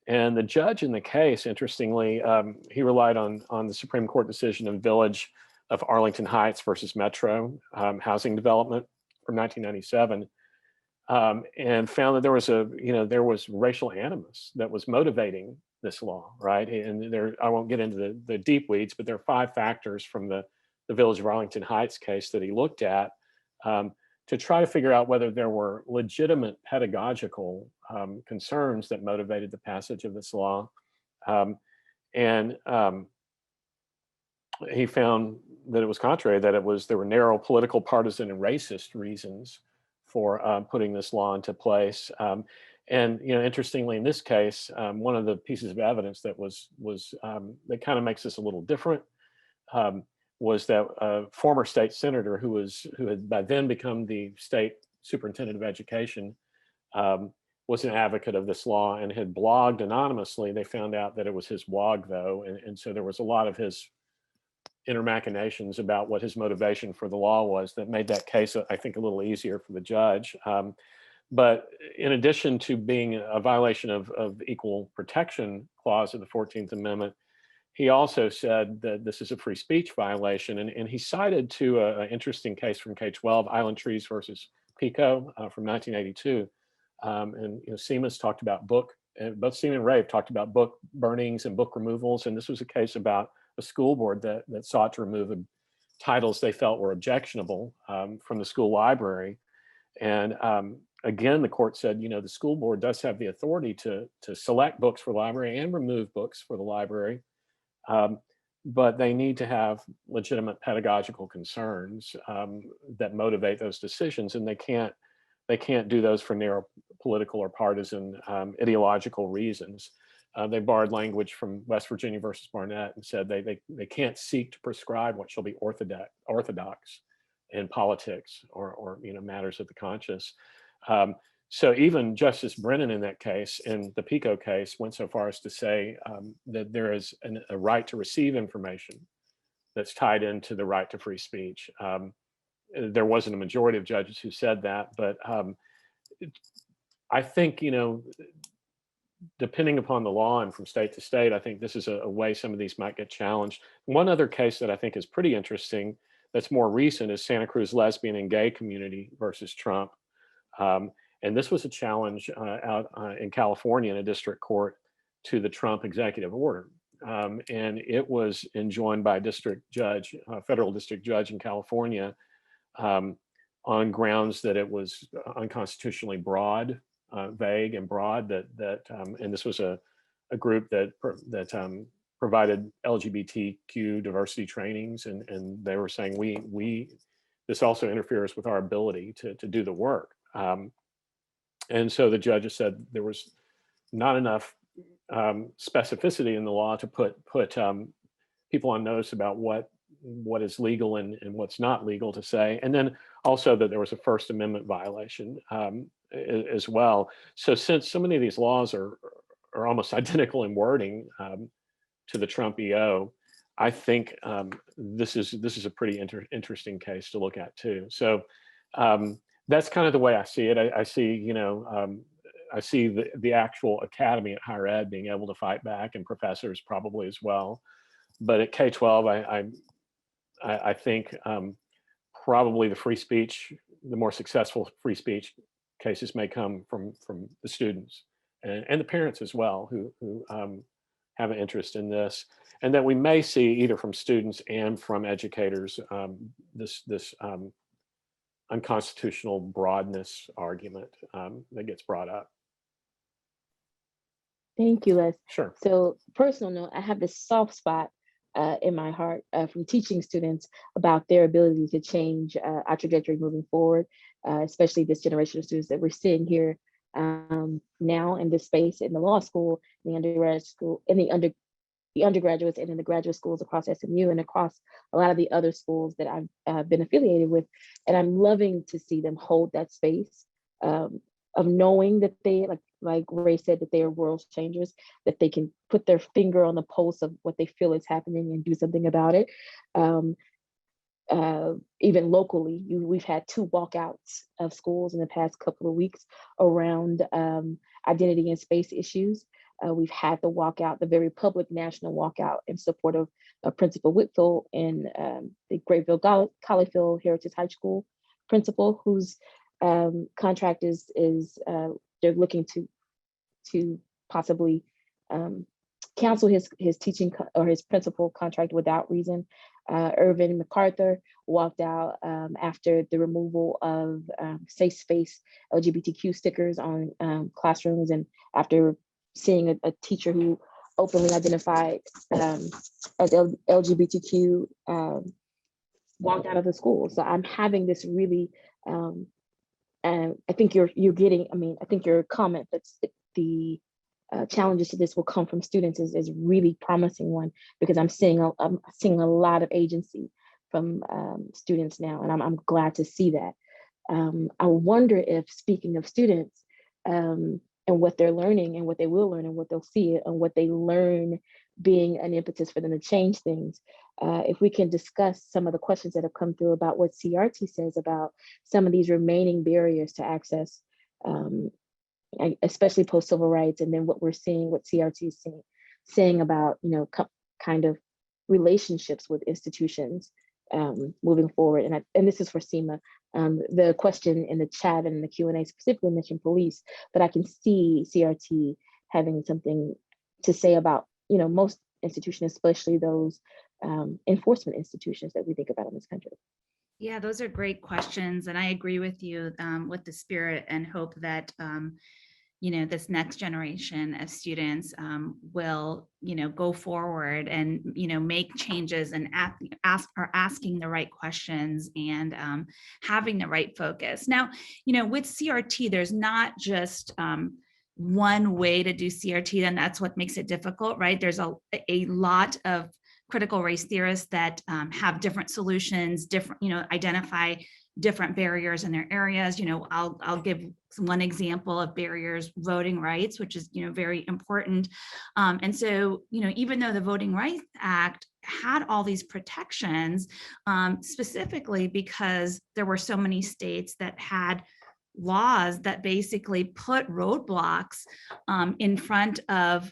And the judge in the case, interestingly, he relied on the Supreme Court decision in Village of Arlington Heights versus Metro housing development from 1997, and found that there was racial animus that was motivating this law, right? And I won't get into the deep weeds, but there are 5 factors from the Village of Arlington Heights case that he looked at to try to figure out whether there were legitimate pedagogical concerns that motivated the passage of this law. And he found that it was contrary, that there were narrow political, partisan, and racist reasons for putting this law into place. And you know, interestingly, in this case, one of the pieces of evidence that was that kind of makes this a little different was that a former state senator who had by then become the state superintendent of education was an advocate of this law and had blogged anonymously. They found out that it was his blog, though, and so there was a lot of his inner machinations about what his motivation for the law was that made that case, I think, a little easier for the judge. But in addition to being a violation of the Equal Protection Clause of the 14th Amendment, he also said that this is a free speech violation. And he cited to an interesting case from K-12, Island Trees versus Pico from 1982. And you know, Seema's talked about both Seema and Ray have talked about book burnings and book removals. And this was a case about a school board that sought to remove titles they felt were objectionable from the school library. And again, the court said, you know, the school board does have the authority to select books for the library and remove books for the library, but they need to have legitimate pedagogical concerns that motivate those decisions, and they can't do those for narrow political or partisan ideological reasons. They borrowed language from West Virginia versus Barnett and said they can't seek to prescribe what shall be orthodox in politics or you know, matters of the conscience. So even Justice Brennan in that case, in the Pico case, went so far as to say that there is a right to receive information that's tied into the right to free speech. There wasn't a majority of judges who said that, but I think, depending upon the law and from state to state, I think this is a way some of these might get challenged. One other case that I think is pretty interesting that's more recent is Santa Cruz lesbian and gay community versus Trump. And this was a challenge out in California in a district court to the Trump executive order. And it was enjoined by a district judge, a federal district judge in California, on grounds that it was unconstitutionally broad, vague and broad. And this was a group that provided LGBTQ diversity trainings, and they were saying this also interferes with our ability to do the work. And so the judges said there was not enough specificity in the law to put people on notice about what is legal and what's not legal to say, and then also that there was a First Amendment violation as well. So since so many of these laws are almost identical in wording to the Trump EO, I think this is a pretty interesting case to look at too. So that's kind of the way I see it. I see, I see the actual academy at higher ed being able to fight back, and professors probably as well. But at K-12, I think probably the more successful free speech cases may come from the students and the parents as well, who have an interest in this, and that we may see either from students and from educators this unconstitutional broadness argument that gets brought up. Thank you, Les. Sure. So personal note, I have this soft spot in my heart from teaching students about their ability to change our trajectory moving forward, especially this generation of students that we're seeing here now in this space, in the law school, in the undergraduate school, in the undergraduates, and in the graduate schools across SMU and across a lot of the other schools that I've been affiliated with. And I'm loving to see them hold that space of knowing that they, like Ray said, that they are world changers, that they can put their finger on the pulse of what they feel is happening and do something about it. Even locally, we've had 2 walkouts of schools in the past couple of weeks around identity and space issues. We've had the walkout, the very public national walkout in support of Principal Whitfield in the Grapeville Colleyville Heritage High School principal, whose contract is they're looking to possibly cancel his teaching or his principal contract without reason. Irvin MacArthur walked out after the removal of safe space LGBTQ stickers on classrooms, and after seeing a teacher who openly identified as LGBTQ walked out of the school. So I'm having this really, and I think you're getting, I think your comment that's the challenges to this will come from students is really promising one, because I'm seeing a lot of agency from students now, and I'm glad to see that. I wonder if, speaking of students and what they're learning and what they will learn and what they'll see and what they learn being an impetus for them to change things, if we can discuss some of the questions that have come through about what CRT says about some of these remaining barriers to access, especially post-civil rights, and then what we're seeing, what CRT is saying about, kind of relationships with institutions moving forward. And this is for Seema. The question in the chat and in the Q&A specifically mentioned police, but I can see CRT having something to say about, most institutions, especially those enforcement institutions that we think about in this country. Yeah, those are great questions. And I agree with you with the spirit and hope that, this next generation of students will, go forward and, make changes and asking the right questions and having the right focus. Now, with CRT, there's not just one way to do CRT, and that's what makes it difficult, right? There's a lot of critical race theorists that have different solutions, identify different barriers in their areas. I'll give one example of barriers: voting rights, which is, very important. And so, even though the Voting Rights Act had all these protections, specifically because there were so many states that had laws that basically put roadblocks in front of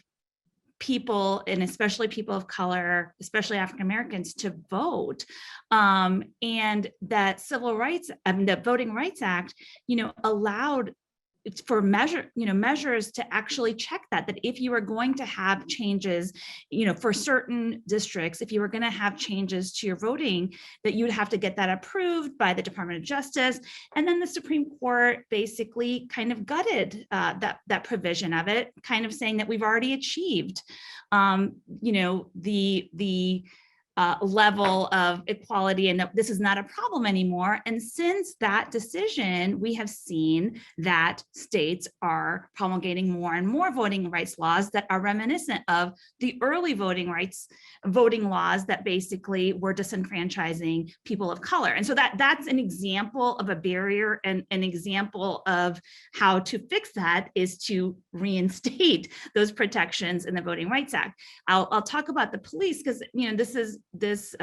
people, and especially people of color, especially African Americans, to vote. And that civil rights, the Voting Rights Act, allowed for measures to actually check that if you were going to have changes, for certain districts, if you were going to have changes to your voting, that you'd have to get that approved by the Department of Justice. And then the Supreme Court basically kind of gutted that provision of it, kind of saying that we've already achieved, the level of equality, and that this is not a problem anymore. And since that decision, we have seen that states are promulgating more and more voting rights laws that are reminiscent of the early voting laws that basically were disenfranchising people of color. And so that's an example of a barrier, and an example of how to fix that is to reinstate those protections in the Voting Rights Act. I'll talk about the police, because this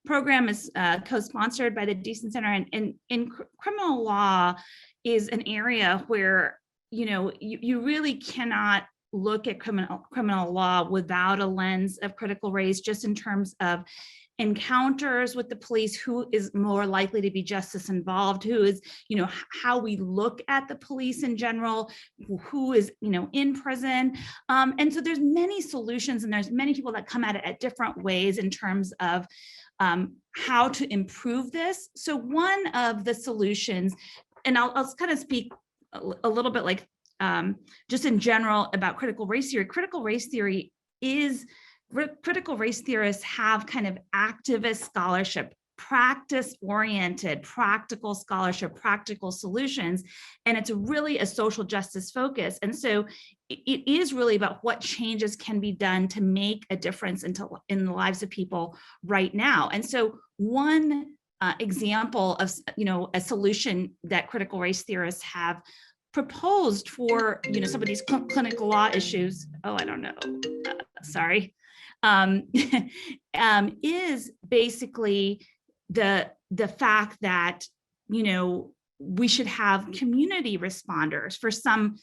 program is co-sponsored by the Deason Center, and in criminal law is an area where you really cannot look at criminal law without a lens of critical race, just in terms of encounters with the police, who is more likely to be justice involved, who is, how we look at the police in general, who is, in prison. And so there's many solutions, and there's many people that come at it at different ways in terms of how to improve this. So one of the solutions, and I'll kind of speak a little bit like just in general about critical race theory. Critical race theorists have kind of activist scholarship, practice-oriented, practical scholarship, practical solutions, and it's really a social justice focus. And so it is really about what changes can be done to make a difference in the lives of people right now. And so one example of a solution that critical race theorists have proposed for some of these clinical law issues. Oh, I don't know. Sorry. Is basically the fact that we should have community responders for some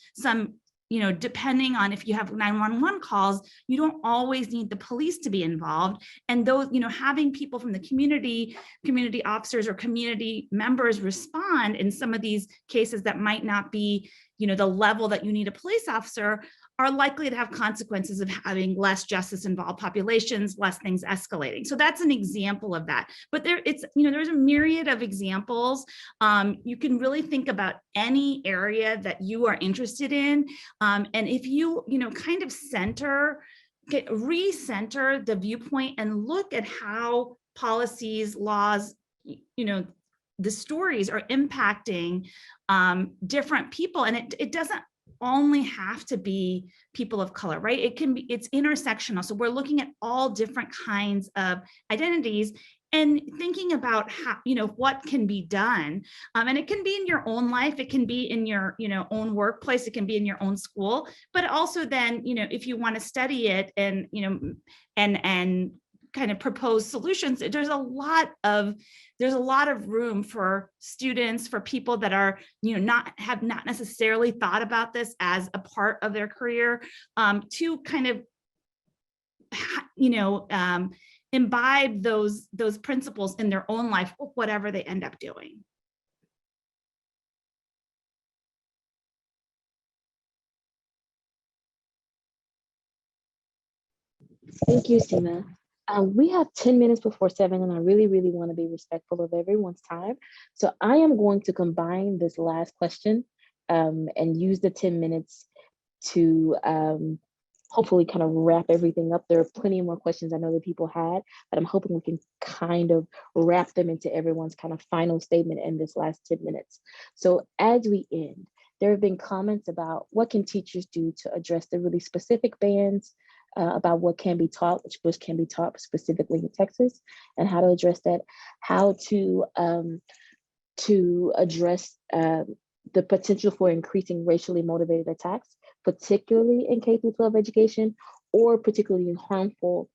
depending on if you have 911 calls, you don't always need the police to be involved. And those, having people from the community officers or community members respond in some of these cases that might not be, the level that you need a police officer, are likely to have consequences of having less justice involved populations, less things escalating. So that's an example of that. But there's a myriad of examples. You can really think about any area that you are interested in. And if you, kind of recenter the viewpoint and look at how policies, laws, the stories are impacting different people. And it doesn't only have to be people of color, right? It's intersectional. So we're looking at all different kinds of identities and thinking about how, what can be done. And it can be in your own life, it can be in your, own workplace, it can be in your own school, but also then, if you want to study it and, and kind of propose solutions, there's a lot of room for students, for people that are, have not necessarily thought about this as a part of their career, to kind of, imbibe those principles in their own life, whatever they end up doing. Thank you, Seema. We have 10 minutes before 7, and I really, really want to be respectful of everyone's time. So I am going to combine this last question and use the 10 minutes to hopefully kind of wrap everything up. There are plenty more questions I know that people had, but I'm hoping we can kind of wrap them into everyone's kind of final statement in this last 10 minutes. So as we end, there have been comments about what can teachers do to address the really specific bans about what can be taught, which books can be taught specifically in Texas, and how to address that, how to address the potential for increasing racially motivated attacks, particularly in K-12 education, or particularly in harmful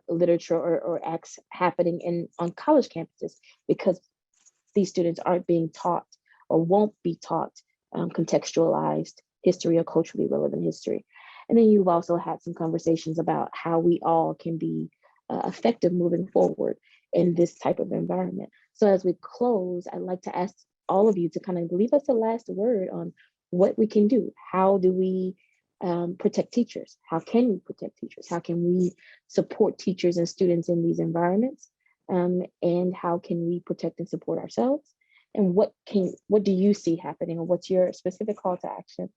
literature or acts happening on college campuses, because these students aren't being taught or won't be taught contextualized history or culturally relevant history. And then you've also had some conversations about how we all can be effective moving forward in this type of environment. So as we close, I'd like to ask all of you to kind of leave us the last word on what we can do. How do we protect teachers? How can we protect teachers? How can we support teachers and students in these environments? And how can we protect and support ourselves? And what do you see happening, or what's your specific call to action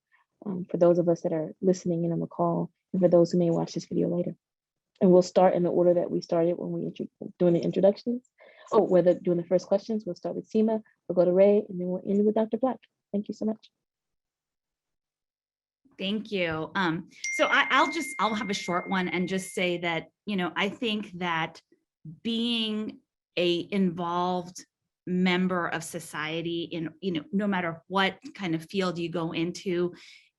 for those of us that are listening in on the call, and for those who may watch this video later? And we'll start in the order that we started when we doing the introductions. Oh, whether doing the first questions, we'll start with Seema, we'll go to Ray, and then we'll end with Dr. Black. Thank you so much. Thank you. So I'll have a short one and just say that, I think that being a involved member of society in, no matter what kind of field you go into,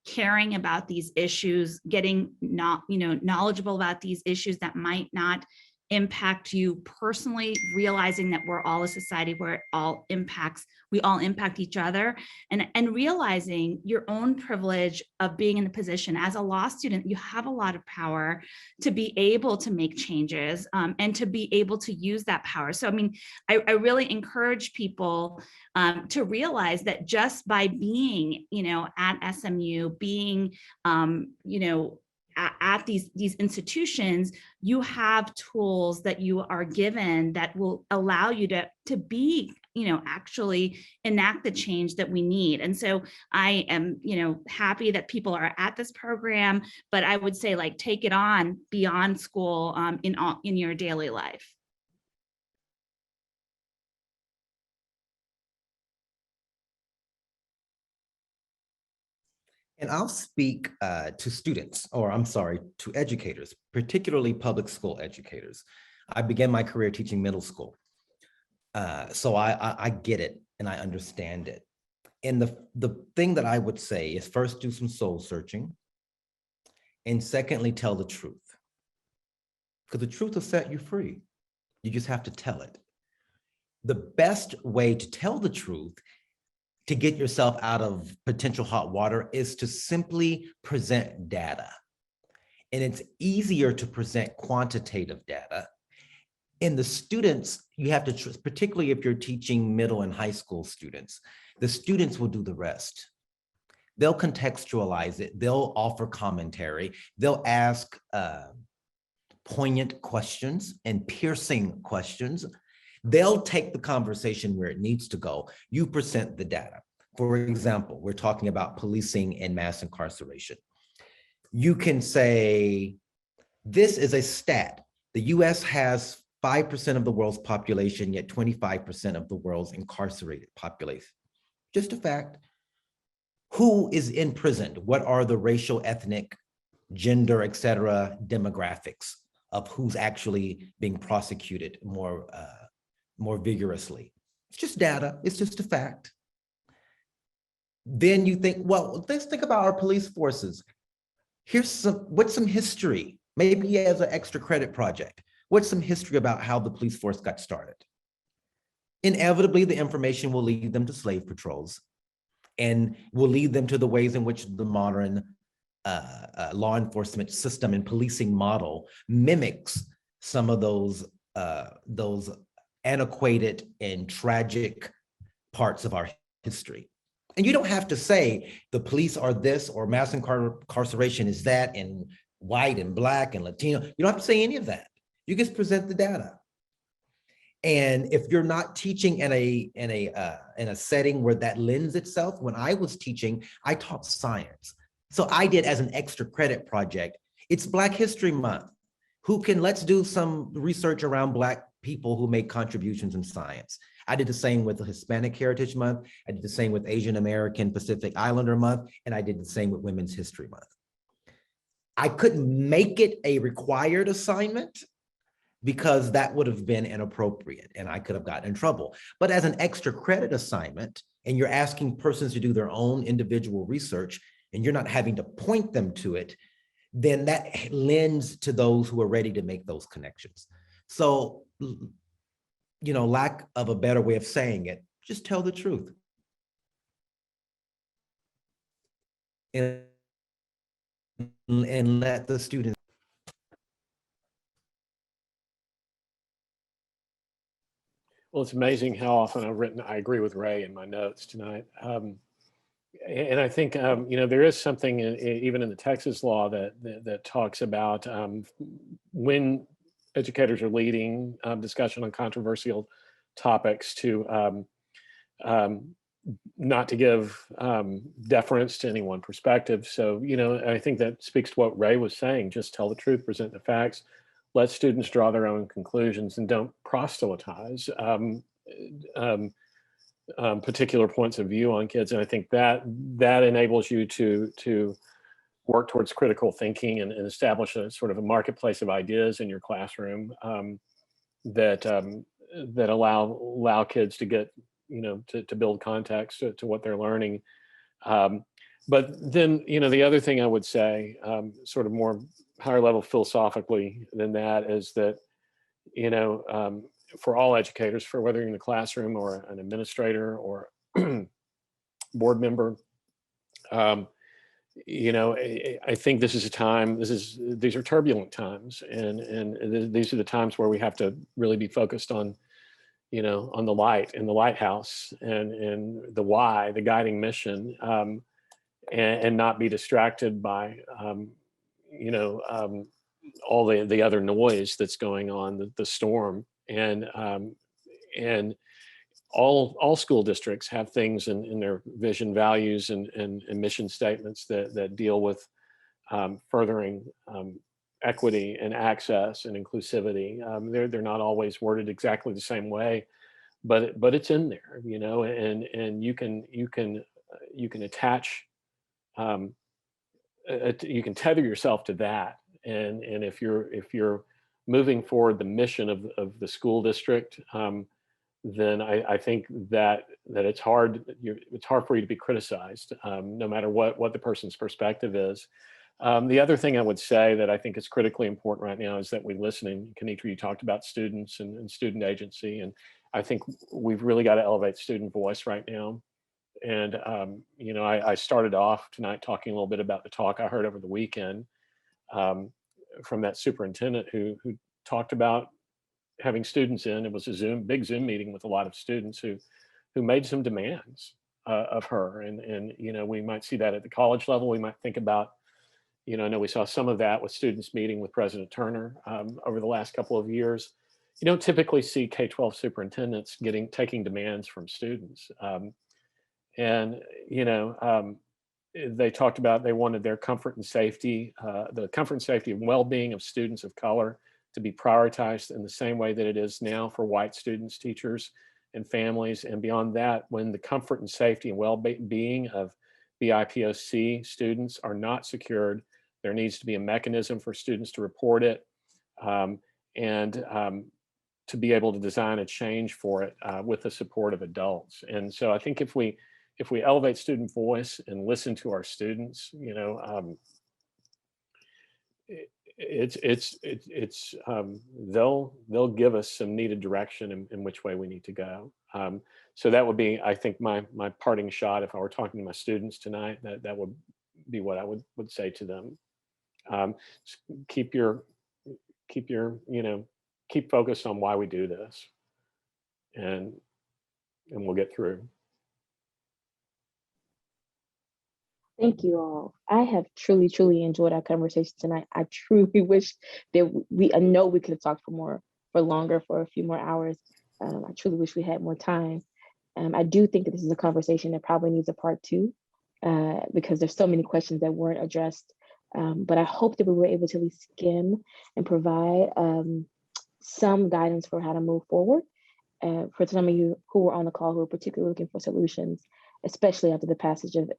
caring about these issues, getting knowledgeable about these issues that might not impact you personally, realizing that we're all a society where we all impact each other, and realizing your own privilege of being in the position as a law student. You have a lot of power to be able to make changes and to be able to use that power. So, I really encourage people to realize that just by being, at SMU, being, at these institutions, you have tools that you are given that will allow you to be, actually enact the change that we need. And so I am, happy that people are at this program, but I would say, take it on beyond school, in your daily life. And I'll speak to students, or I'm sorry, to educators, particularly public school educators. I began my career teaching middle school. So I get it and I understand it. And the thing that I would say is, first, do some soul searching. And secondly, tell the truth. Because the truth will set you free. You just have to tell it. The best way to tell the truth, to get yourself out of potential hot water, is to simply present data. And it's easier to present quantitative data. And the students, you have to, particularly if you're teaching middle and high school students, the students will do the rest. They'll contextualize it. They'll offer commentary. They'll ask poignant questions and piercing questions. They'll take the conversation where it needs to go. You present the data. For example, we're talking about policing and mass incarceration. You can say, this is a stat. The US has 5% of the world's population, yet 25% of the world's incarcerated population. Just a fact. Who is imprisoned? What are the racial, ethnic, gender, et cetera, demographics of who's actually being prosecuted more vigorously? It's just data. It's just a fact. Then you think, well, let's think about our police forces. What's some history? Maybe as an extra credit project. What's some history about how the police force got started? Inevitably, the information will lead them to slave patrols and will lead them to the ways in which the modern law enforcement system and policing model mimics some of those antiquated and tragic parts of our history. And you don't have to say the police are this or mass incarceration is that, and white and black and Latino. You don't have to say any of that. You just present the data. And if you're not teaching in a setting where that lends itself, when I was teaching, I taught science. So I did, as an extra credit project, it's Black History Month. Let's do some research around Black people who make contributions in science. I did the same with the Hispanic Heritage Month. I did the same with Asian American Pacific Islander Month. And I did the same with Women's History Month. I couldn't make it a required assignment because that would have been inappropriate and I could have gotten in trouble. But as an extra credit assignment, and you're asking persons to do their own individual research, and you're not having to point them to it, then that lends to those who are ready to make those connections. So, lack of a better way of saying it, just tell the truth. And let the students. Well, it's amazing how often I agree with Ray in my notes tonight. And I think, there is something even in the Texas law that talks about when educators are leading discussion on controversial topics to not to give deference to any one perspective. So, I think that speaks to what Ray was saying. Just tell the truth, present the facts, let students draw their own conclusions, and don't proselytize particular points of view on kids. And I think that enables you to work towards critical thinking and establish a sort of a marketplace of ideas in your classroom that allow kids to get, to build context to what they're learning. But then, the other thing I would say, sort of more higher level philosophically than that, is that, for all educators, for whether you're in the classroom or an administrator or board member, I think this is a time, these are turbulent times, and these are the times where we have to really be focused on, on the light in the lighthouse and the why, the guiding mission, and not be distracted by, all the other noise that's going on, the storm. And all school districts have things in their vision, values, and mission statements that deal with furthering equity and access and inclusivity. They're not always worded exactly the same way, but it's in there, and you can attach, you can tether yourself to that. And if you're moving forward the mission of the school district, then I think that it's hard for you to be criticized, no matter what the person's perspective is. The other thing I would say that I think is critically important right now is that we listen. And Kenitra, you talked about students and student agency, and I think we've really got to elevate student voice right now. And I started off tonight talking a little bit about the talk I heard over the weekend from that superintendent who talked about having students in. It was a big Zoom meeting with a lot of students who made some demands of her. And we might see that at the college level. We might think about, I know we saw some of that with students meeting with President Turner over the last couple of years. You don't typically see K-12 superintendents taking demands from students. They talked about they wanted their comfort and safety, the comfort and safety and well-being of students of color to be prioritized in the same way that it is now for white students, teachers, and families. And beyond that, when the comfort and safety and well-being of BIPOC students are not secured, there needs to be a mechanism for students to report it and to be able to design a change for it with the support of adults. And so I think if we elevate student voice and listen to our students, they'll give us some needed direction in which way we need to go. So that would be, I think, my parting shot. If I were talking to my students tonight, that would be what I would say to them. Keep focused on why we do this, and we'll get through. Thank you all. I have truly, truly enjoyed our conversation tonight. I truly wish that I know we could have talked for longer, for a few more hours. I truly wish we had more time. I do think that this is a conversation that probably needs a part 2 because there's so many questions that weren't addressed. But I hope that we were able to at least skim and provide some guidance for how to move forward. For some of you who were on the call who are particularly looking for solutions, especially after the passage of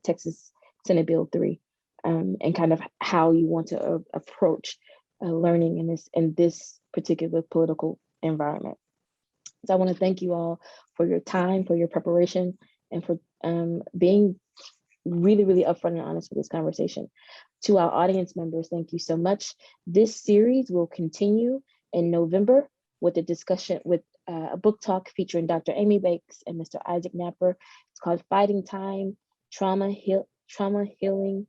Texas Senate Bill 3, and kind of how you want to approach learning in this particular political environment. So I want to thank you all for your time, for your preparation, and for being really, really upfront and honest with this conversation. To our audience members, thank you so much. This series will continue in November with a discussion with a book talk featuring Dr. Amy Bakes and Mr. Isaac Napper. It's called Fighting Time, Trauma and Healing.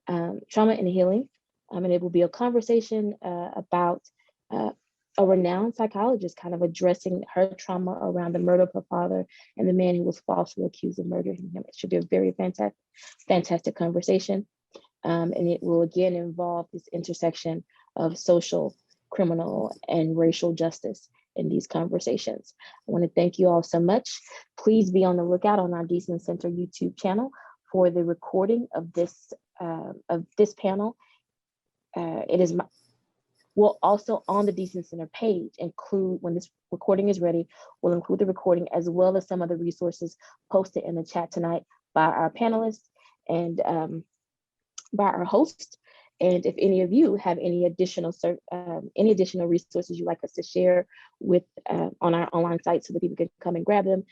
And it will be a conversation about a renowned psychologist kind of addressing her trauma around the murder of her father and the man who was falsely accused of murdering him. It should be a very fantastic conversation. And it will again involve this intersection of social, criminal, and racial justice in these conversations. I want to thank you all so much. Please be on the lookout on our Deason Center YouTube channel for the recording of this panel. We'll also on the Deason Center page include, when this recording is ready, we'll include the recording as well as some of the resources posted in the chat tonight by our panelists and by our host. And if any of you have any additional resources you'd like us to share with on our online site so that people can come and grab them,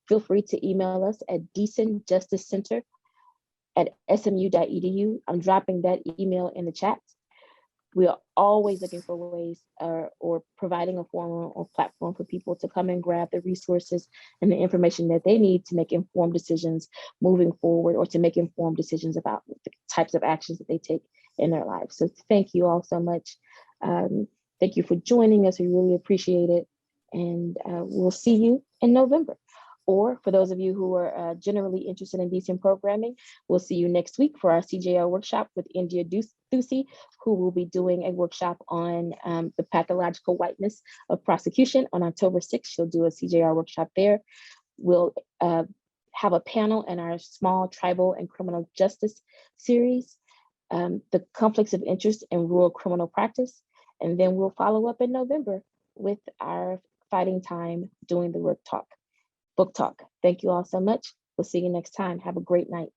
feel free to email us at deasonjusticecenter@smu.edu. I'm dropping that email in the chat. We are always looking for ways or providing a forum or platform for people to come and grab the resources and the information that they need to make informed decisions moving forward, or to make informed decisions about the types of actions that they take in their lives. So thank you all so much. Thank you for joining us. We really appreciate it. And we'll see you in November. Or for those of you who are generally interested in Deason programming, we'll see you next week for our CJR workshop with India Ducey, who will be doing a workshop on the pathological whiteness of prosecution on October 6th. She'll do a CJR workshop there. We'll have a panel in our small tribal and criminal justice series, the conflicts of interest in rural criminal practice. And then we'll follow up in November with our Fighting Time Doing the Work book talk. Thank you all so much. We'll see you next time. Have a great night.